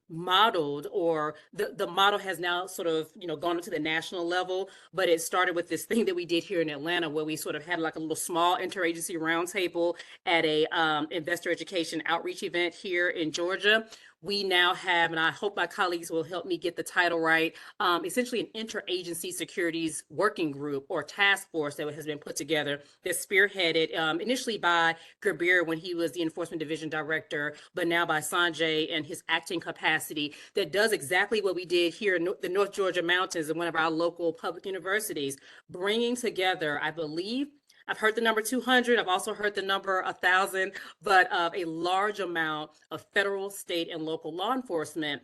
modeled, or the model has now sort of, gone to the national level, but it started with this thing that we did here in Atlanta, where we sort of had like a little small interagency roundtable at a investor education outreach event here in Georgia. We now have, and I hope my colleagues will help me get the title right, essentially an interagency securities working group or task force that has been put together, that's spearheaded initially by Grippo when he was the enforcement division director, but now by Sanjay in his acting capacity, that does exactly what we did here in the North Georgia mountains in one of our local public universities, bringing together, I believe, I've heard the number 200. I've also heard the number 1,000, but a large amount of federal, state, and local law enforcement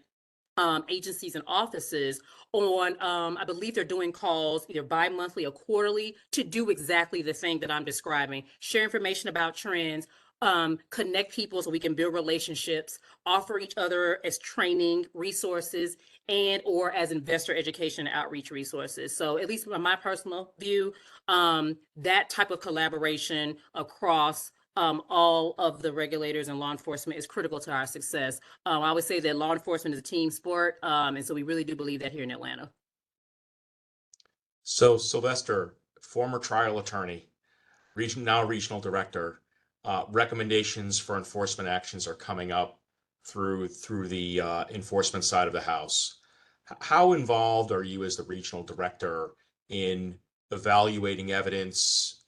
agencies and offices on, I believe they're doing calls either bi-monthly or quarterly to do exactly the thing that I'm describing, share information about trends, connect people so we can build relationships, offer each other as training resources and or as investor education and outreach resources. So at least from my personal view, that type of collaboration across all of the regulators and law enforcement is critical to our success. I would say that law enforcement is a team sport, and so we really do believe that here in Atlanta. So Silvestre, former trial attorney, now regional director, recommendations for enforcement actions are coming up through the enforcement side of the house. How involved are you as the regional director in evaluating evidence?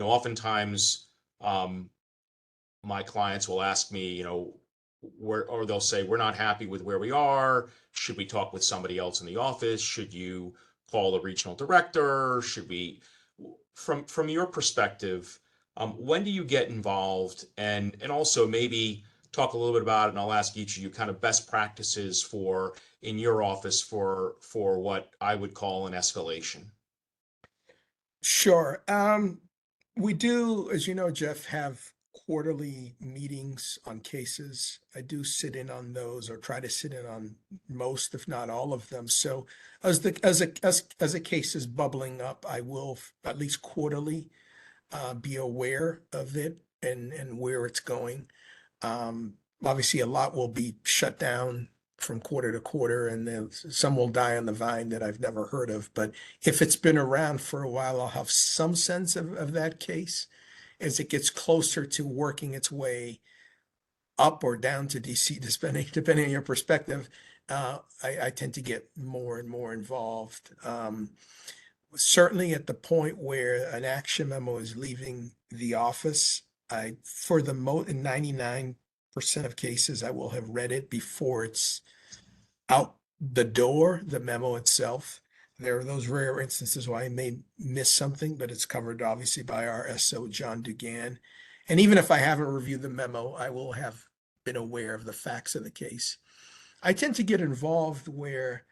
Oftentimes my clients will ask me, or they'll say, we're not happy with where we are. Should we talk with somebody else in the office? Should you call the regional director? Should we, from your perspective, when do you get involved? And also maybe talk a little bit about it, and I'll ask each of you kind of best practices in your office for what I would call an escalation. Sure. We do, as you know, Jeff, have quarterly meetings on cases. I do sit in on those, or try to sit in on most, if not all of them. So as a case is bubbling up, I will at least quarterly be aware of it and where it's going. Obviously, a lot will be shut down from quarter to quarter, and then some will die on the vine that I've never heard of. But if it's been around for a while, I'll have some sense of that case. As it gets closer to working its way up or down to DC, depending on your perspective, I tend to get more and more involved. Certainly at the point where an action memo is leaving the office, in 99% of cases, I will have read it before it's out the door, the memo itself. There are those rare instances where I may miss something, but it's covered obviously by our SO, John Dugan. And even if I haven't reviewed the memo, I will have been aware of the facts of the case. I tend to get involved where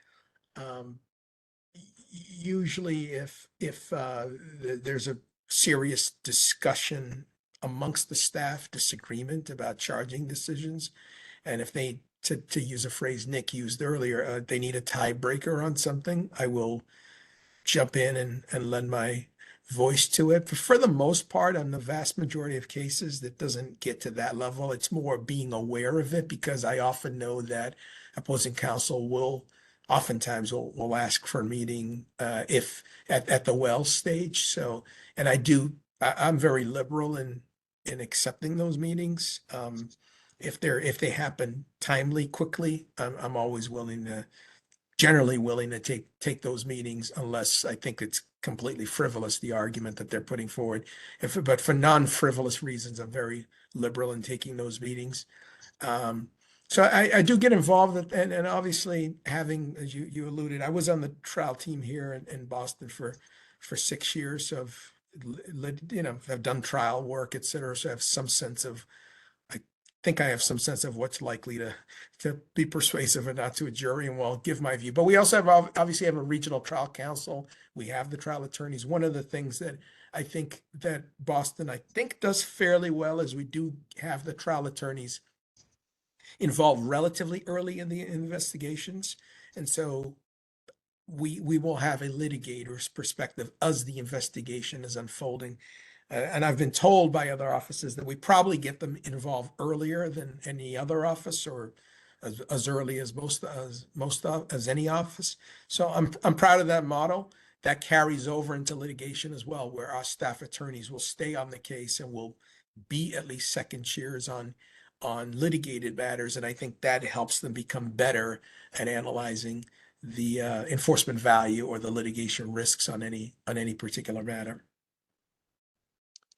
usually if there's a serious discussion amongst the staff, disagreement about charging decisions, and if they, to use a phrase Nick used earlier, they need a tiebreaker on something, I will jump in and lend my voice to it. But for the most part, on the vast majority of cases, that doesn't get to that level. It's more being aware of it, because I often know that opposing counsel will oftentimes will ask for a meeting if at the well stage. So, and I'm very liberal in accepting those meetings. If they happen timely, quickly, I'm always generally willing to take those meetings, unless I think it's completely frivolous, the argument that they're putting forward. But for non-frivolous reasons, I'm very liberal in taking those meetings. So I do get involved, and obviously, having, as you alluded, I was on the trial team here in Boston for 6 years. So I've done trial work, et cetera. So I have some sense of, I think I have some sense of what's likely to be persuasive or not to a jury, and will give my view. But we also obviously have a regional trial counsel. We have the trial attorneys. One of the things that I think that Boston, does fairly well is we do have the trial attorneys involved relatively early in the investigations. And so we will have a litigator's perspective as the investigation is unfolding. And I've been told by other offices that we probably get them involved earlier than any other office, or as early as as any office. So I'm proud of that model. That carries over into litigation as well, where our staff attorneys will stay on the case and will be at least second chairs on litigated matters. And I think that helps them become better at analyzing the enforcement value or the litigation risks on any particular matter.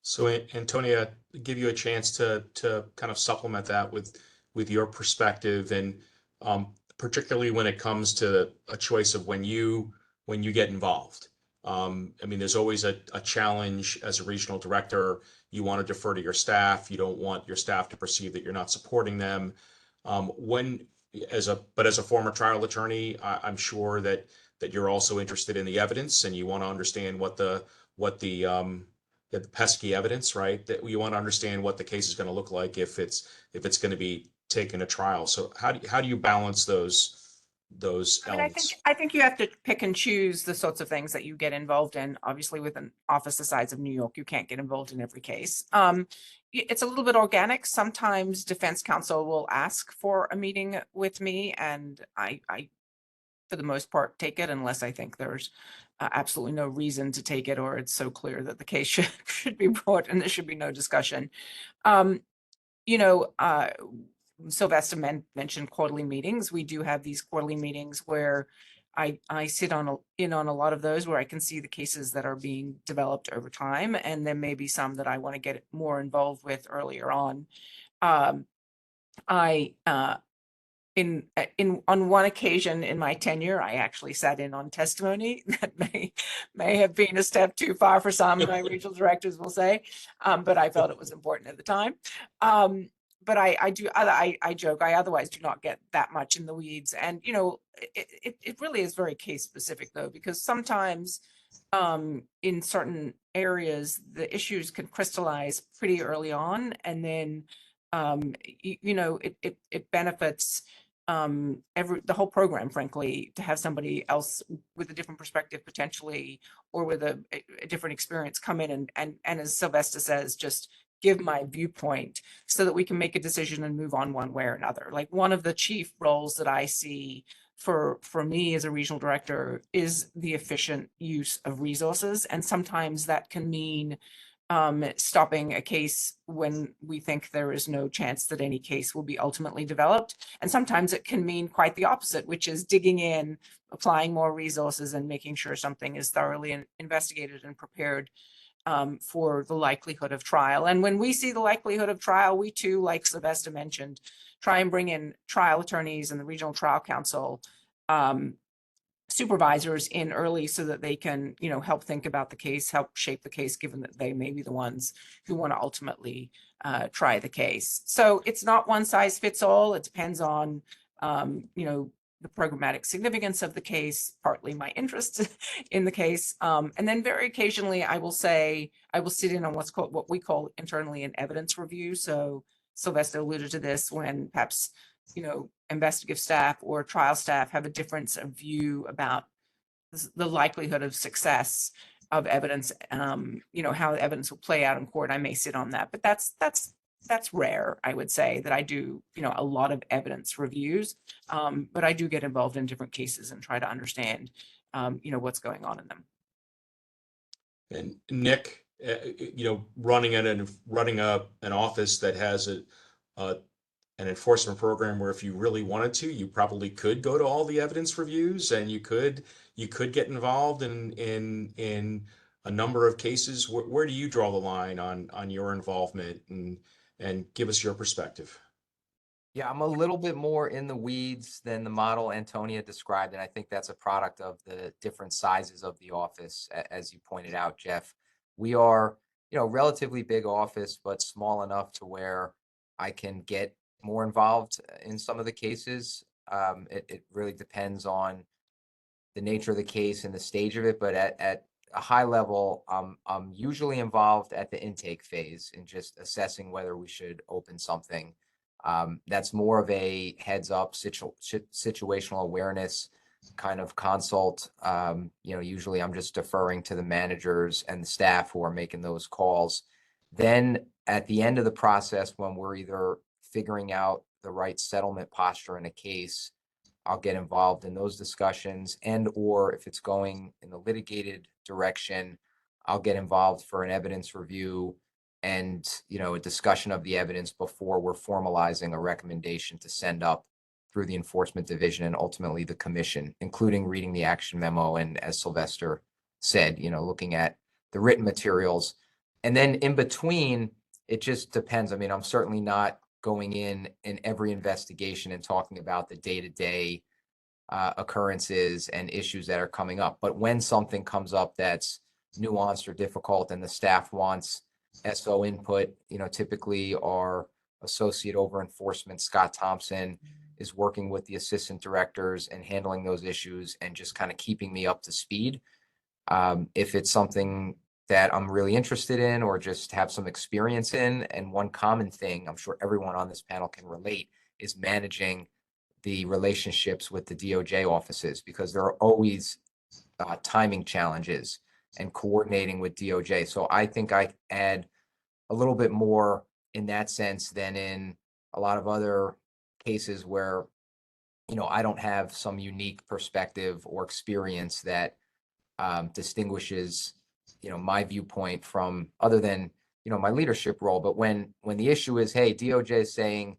So Antonia, give you a chance to kind of supplement that with your perspective, and particularly when it comes to a choice of when you get involved. I mean, there's always a challenge as a regional director. You want to defer to your staff. You don't want your staff to perceive that you're not supporting them. As a former trial attorney, I'm sure that you're also interested in the evidence, and you want to understand what the pesky evidence, right? That you want to understand what the case is going to look like if it's going to be taken to trial. So how do you balance those elements? I think you have to pick and choose the sorts of things that you get involved in. Obviously, with an office the size of New York, you can't get involved in every case. It's a little bit organic. Sometimes defense counsel will ask for a meeting with me, and I for the most part, take it, unless I think there's absolutely no reason to take it, or it's so clear that the case should be brought and there should be no discussion. Silvestre mentioned quarterly meetings. We do have these quarterly meetings where I sit in on a lot of those, where I can see the cases that are being developed over time, and there may be some that I want to get more involved with earlier on. On one occasion in my tenure, I actually sat in on testimony that may have been a step too far for some, my regional directors will say, but I felt it was important at the time. But I joke, I otherwise do not get that much in the weeds. And, it really is very case specific though, because sometimes in certain areas, the issues can crystallize pretty early on. And then, it benefits the whole program, frankly, to have somebody else with a different perspective potentially, or with a different experience come in and as Silvestre says, just give my viewpoint so that we can make a decision and move on one way or another. Like, one of the chief roles that I see for me as a regional director is the efficient use of resources. And sometimes that can mean stopping a case when we think there is no chance that any case will be ultimately developed. And sometimes it can mean quite the opposite, which is digging in, applying more resources, and making sure something is thoroughly investigated and prepared for the likelihood of trial. And when we see the likelihood of trial, we too, like Silvestre mentioned, try and bring in trial attorneys and the regional trial counsel supervisors in early, so that they can, help think about the case, help shape the case, given that they may be the ones who want to ultimately try the case. So it's not one size fits all. It depends on, the programmatic significance of the case, partly my interest in the case. And then very occasionally I will sit in on what we call internally an evidence review. So Silvestre alluded to this, when perhaps, investigative staff or trial staff have a difference of view about the likelihood of success of evidence, how evidence will play out in court. I may sit on that, but that's rare. I would say that I do, a lot of evidence reviews, but I do get involved in different cases and try to understand, what's going on in them. And Nick, running an office that has an enforcement program where if you really wanted to, you probably could go to all the evidence reviews, and you could get involved in a number of cases. Where do you draw the line on your involvement, and give us your perspective? Yeah, I'm a little bit more in the weeds than the model Antonia described, and I think that's a product of the different sizes of the office, as you pointed out, Jeff. We are, relatively big office, but small enough to where I can get more involved in some of the cases. It really depends on the nature of the case and the stage of it, but at a high level, I'm usually involved at the intake phase in just assessing whether we should open something. That's more of a heads up situational awareness kind of consult. Usually I'm just deferring to the managers and the staff who are making those calls. Then at the end of the process, when we're either figuring out the right settlement posture in a case, I'll get involved in those discussions, or if it's going in the litigated direction, I'll get involved for an evidence review and, a discussion of the evidence before we're formalizing a recommendation to send up through the enforcement division and ultimately the commission, including reading the action memo. And as Silvestre said, looking at the written materials. And then in between, it just depends. I mean, I'm certainly not going in every investigation and talking about the day-to-day occurrences and issues that are coming up. But when something comes up that's nuanced or difficult and the staff wants SO input, typically our associate over enforcement, Scott Thompson, is working with the assistant directors and handling those issues and just kind of keeping me up to speed. If it's something that I'm really interested in or just have some experience in, and one common thing I'm sure everyone on this panel can relate is managing the relationships with the DOJ offices, because there are always timing challenges and coordinating with DOJ. So I think I add a little bit more in that sense than in a lot of other cases where, I don't have some unique perspective or experience that distinguishes, my viewpoint from other than, my leadership role. But when the issue is, hey, DOJ is saying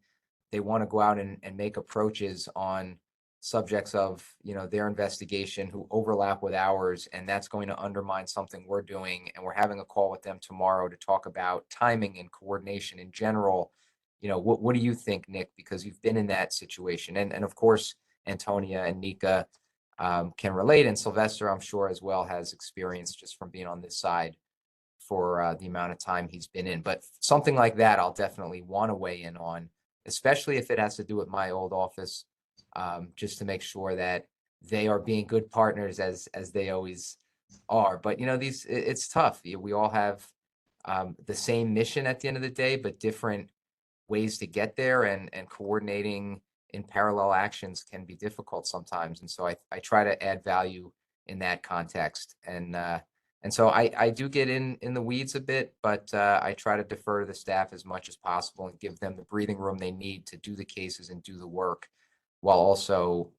they want to go out and make approaches on subjects of, their investigation who overlap with ours, and that's going to undermine something we're doing, and we're having a call with them tomorrow to talk about timing and coordination in general. What do you think, Nick? Because you've been in that situation, and of course, Antonia and Nekia can relate, and Silvestre, I'm sure as well, has experience just from being on this side for the amount of time he's been in. But something like that, I'll definitely want to weigh in on, especially if it has to do with my old office, just to make sure that they are being good partners as they always are. But it's tough. We all have the same mission at the end of the day, but different ways to get there, and coordinating in parallel actions can be difficult sometimes. And so I try to add value in that context. And so I do get in the weeds a bit, but I try to defer to the staff as much as possible and give them the breathing room they need to do the cases and do the work, while also,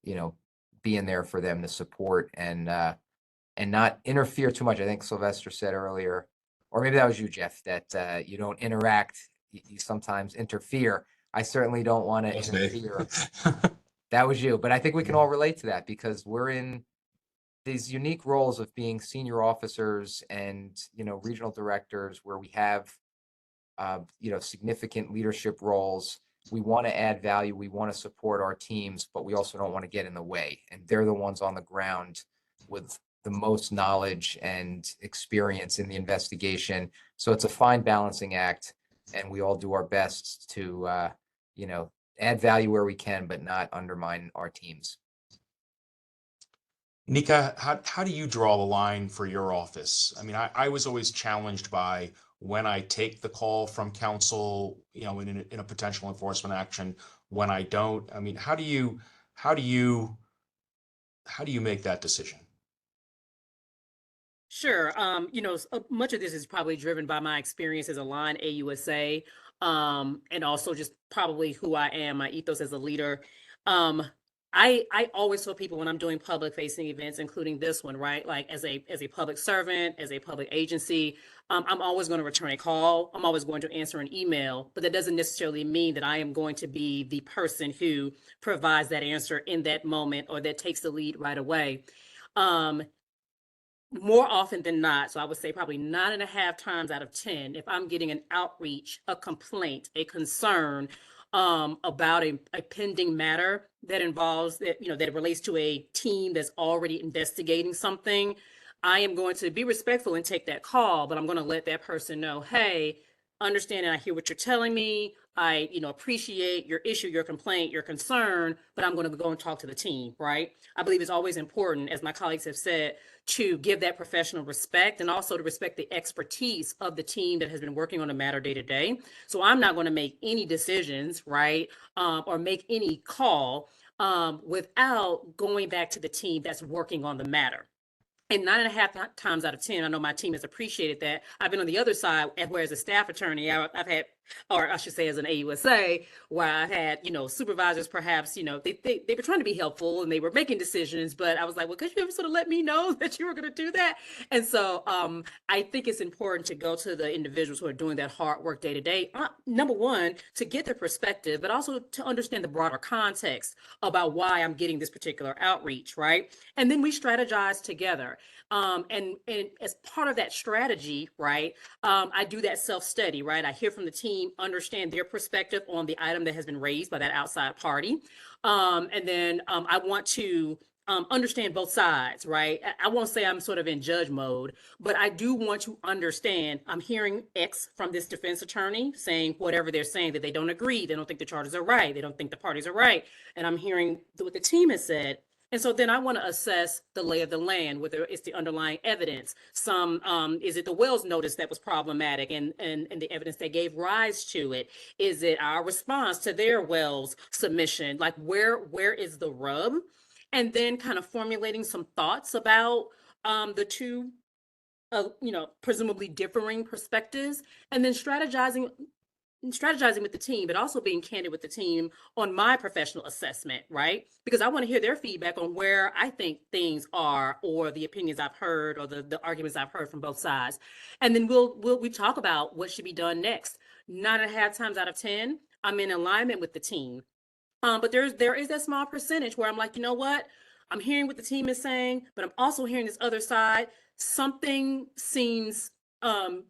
being there for them to support and not interfere too much. I think Silvestre said earlier, or maybe that was you, Jeff, that you don't interact, you sometimes interfere. I certainly don't want to interfere. That was you, but I think we can all relate to that, because we're in these unique roles of being senior officers and, regional directors, where we have, significant leadership roles. We want to add value. We want to support our teams, but we also don't want to get in the way. And they're the ones on the ground with the most knowledge and experience in the investigation. So it's a fine balancing act, and we all do our best to, add value where we can, but not undermine our teams. Nika, how do you draw the line for your office? I mean, I was always challenged by when I take the call from counsel, in a potential enforcement action, when I don't. I mean, how do you how do you make that decision? Sure. Much of this is probably driven by my experience as a line AUSA, and also just probably who I am, my ethos as a leader. Um, I always tell people when I'm doing public facing events, including this one, right? Like as a public servant, as a public agency, I'm always going to return a call. I'm always going to answer an email, but that doesn't necessarily mean that I am going to be the person who provides that answer in that moment or that takes the lead right away. Um, More often than not, so I would say probably 9.5 times out of 10, if I'm getting an outreach, a complaint, a concern about a pending matter that involves that, that relates to a team that's already investigating something, I am going to be respectful and take that call, but I'm going to let that person know, hey, understand and I hear what you're telling me. I, appreciate your issue, your complaint, your concern, but I'm going to go and talk to the team, right? I believe it's always important, as my colleagues have said, to give that professional respect and also to respect the expertise of the team that has been working on the matter day to day. So I'm not going to make any decisions, right, or make any call without going back to the team that's working on the matter. And 9.5 times out of 10, I know my team has appreciated that. I've been on the other side, where as a staff attorney, I've had, or I should say as an AUSA, where I had, supervisors perhaps, they were trying to be helpful and they were making decisions, but I was like, well, could you ever sort of let me know that you were going to do that? And so I think it's important to go to the individuals who are doing that hard work day to day. Number one, to get their perspective, but also to understand the broader context about why I'm getting this particular outreach, right? And then we strategize together. And as part of that strategy, right, I do that self-study, right? I hear from the team, understand their perspective on the item that has been raised by that outside party. And then I want to understand both sides, right? I won't say I'm sort of in judge mode, but I do want to understand. I'm hearing X from this defense attorney saying whatever they're saying, that they don't agree, they don't think the charges are right, they don't think the parties are right. And I'm hearing what the team has said. And so then I want to assess the lay of the land, whether it's the underlying evidence. Is it the Wells notice that was problematic and the evidence that gave rise to it? Is it our response to their Wells submission? Like where is the rub? And then kind of formulating some thoughts about the two, presumably differing perspectives, and then strategizing with the team, but also being candid with the team on my professional assessment, right? Because I want to hear their feedback on where I think things are, or the opinions I've heard, or the arguments I've heard from both sides. And then we talk about what should be done next. 9.5 times out of 10, I'm in alignment with the team. But there is that small percentage where I'm like, you know what? I'm hearing what the team is saying, but I'm also hearing this other side. Something seems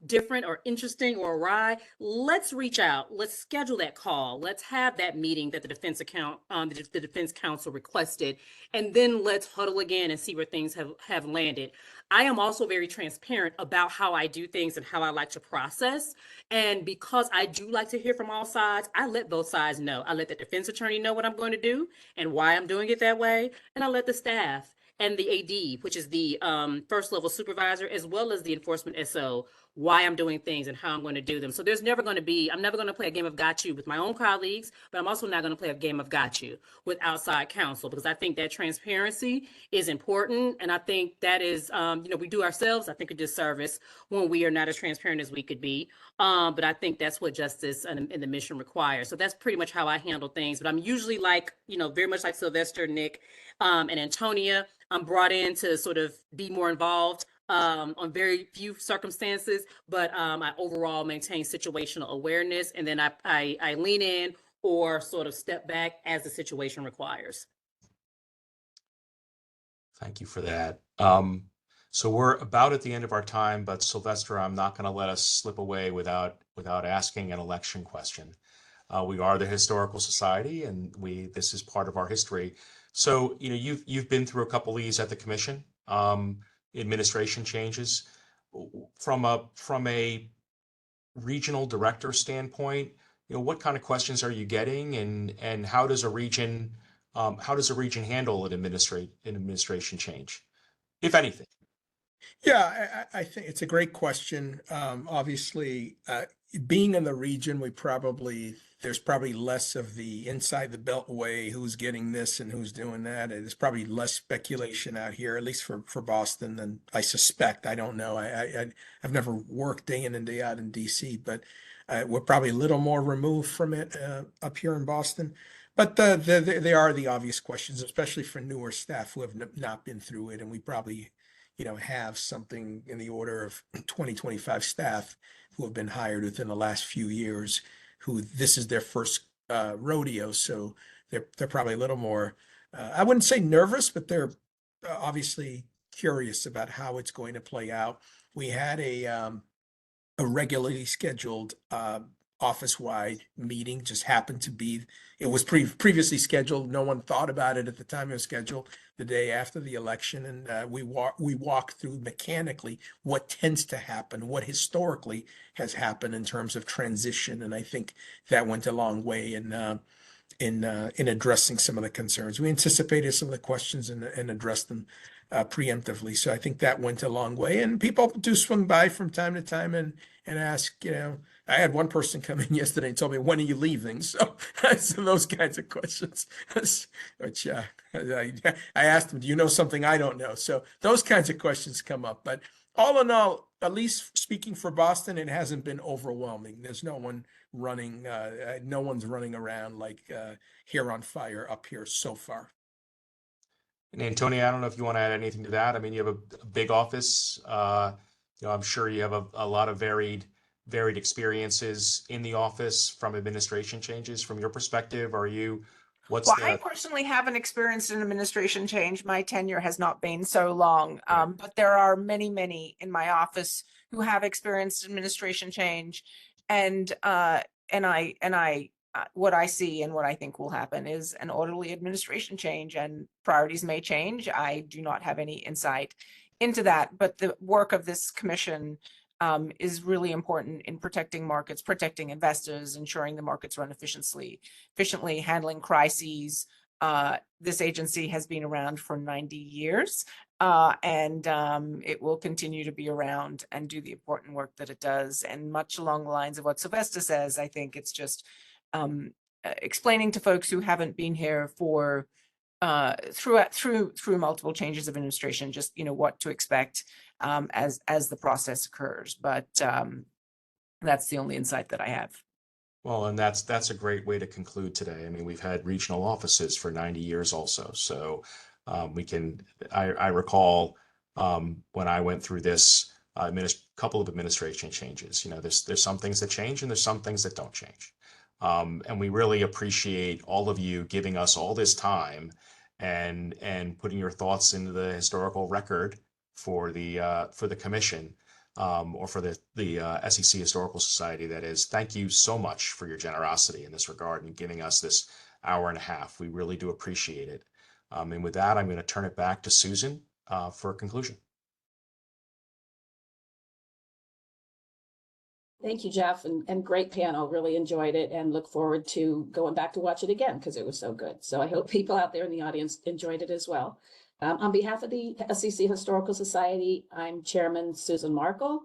different or interesting or awry. Let's reach out. Let's schedule that call. Let's have that meeting that the defense counsel requested, and then let's huddle again and see where things have landed. I am also very transparent about how I do things and how I like to process. And because I do like to hear from all sides, I let both sides know. I let the defense attorney know what I'm going to do and why I'm doing it that way. And I let the staff and the AD, which is the first level supervisor, as well as the enforcement SO, why I'm doing things and how I'm going to do them. So I'm never going to play a game of got you with my own colleagues, but I'm also not going to play a game of got you with outside counsel, because I think that transparency is important. And I think that is, we do ourselves, I think, a disservice when we are not as transparent as we could be. But I think that's what justice and the mission requires. So that's pretty much how I handle things. But I'm usually very much like Silvestre, Nick, and Antonia. I'm brought in to sort of be more involved on very few circumstances, but I overall maintain situational awareness, and then I lean in or sort of step back as the situation requires. Thank you for that. So we're about at the end of our time, but Silvestre, I'm not going to let us slip away without asking an election question. We are the Historical Society, and this is part of our history. So you've been through a couple of these at the commission, administration changes. From a regional director standpoint, what kind of questions are you getting, and how does a region how does a region handle an administration change, if anything? Yeah, I think it's a great question. Obviously, being in the region, there's probably less of the inside the beltway, who's getting this and who's doing that. And there's probably less speculation out here, at least for Boston, than I suspect. I don't know. I've never worked day in and day out in DC, but we're probably a little more removed from it up here in Boston. But they are the obvious questions, especially for newer staff who have not been through it, and we probably have something in the order of 20-25 staff who have been hired within the last few years, who this is their first rodeo. So they're probably a little more, I wouldn't say nervous, but they're obviously curious about how it's going to play out. We had a regularly scheduled office-wide meeting, just happened to be, it was previously scheduled. No one thought about it at the time it was scheduled, the day after the election. And we walked through mechanically what tends to happen, what historically has happened in terms of transition. And I think that went a long way in addressing some of the concerns. We anticipated some of the questions and addressed them preemptively. So I think that went a long way. And people do swing by from time to time and ask, I had one person come in yesterday and told me, when are you leaving? So, so those kinds of questions, which I asked him, do you know something I don't know? So those kinds of questions come up. But all in all, at least speaking for Boston, it hasn't been overwhelming. There's no one running, no one's running around like hair on fire up here so far. And Antonia, I don't know if you want to add anything to that. I mean, you have a big office. I'm sure you have a lot of varied experiences in the office from administration changes. From your perspective, I personally haven't experienced an administration change. My tenure has not been so long, but there are many in my office who have experienced administration change, and what I see and what I think will happen is an orderly administration change, and priorities may change. I do not have any insight into that, but the work of this commission is really important in protecting markets, protecting investors, ensuring the markets run efficiently, handling crises. This agency has been around for 90 years, and it will continue to be around and do the important work that it does. And much along the lines of what Silvestre says, I think it's just explaining to folks who haven't been here for through multiple changes of administration, just what to expect as the process occurs. But that's the only insight that I have. Well, and that's a great way to conclude today. I mean, we've had regional offices for 90 years also. So I recall when I went through this couple of administration changes, there's some things that change and there's some things that don't change. And we really appreciate all of you giving us all this time and putting your thoughts into the historical record for the commission, or for the SEC Historical Society. That is, thank you so much for your generosity in this regard and giving us this hour and a half. We really do appreciate it. And with that, I'm going to turn it back to Susan for a conclusion. Thank you, Jeff, and great panel. Really enjoyed it and look forward to going back to watch it again because it was so good. So I hope people out there in the audience enjoyed it as well. On behalf of the SEC Historical Society, I'm Chairman Susan Markle.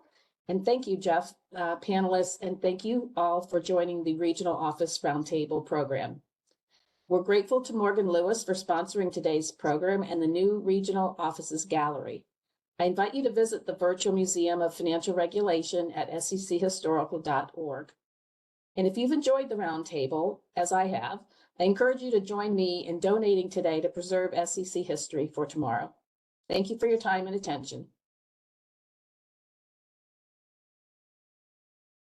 And thank you, Jeff, panelists, and thank you all for joining the Regional Office Roundtable program. We're grateful to Morgan Lewis for sponsoring today's program and the new Regional Offices Gallery. I invite you to visit the Virtual Museum of Financial Regulation at sechistorical.org. And if you've enjoyed the roundtable, as I have, I encourage you to join me in donating today to preserve SEC history for tomorrow. Thank you for your time and attention.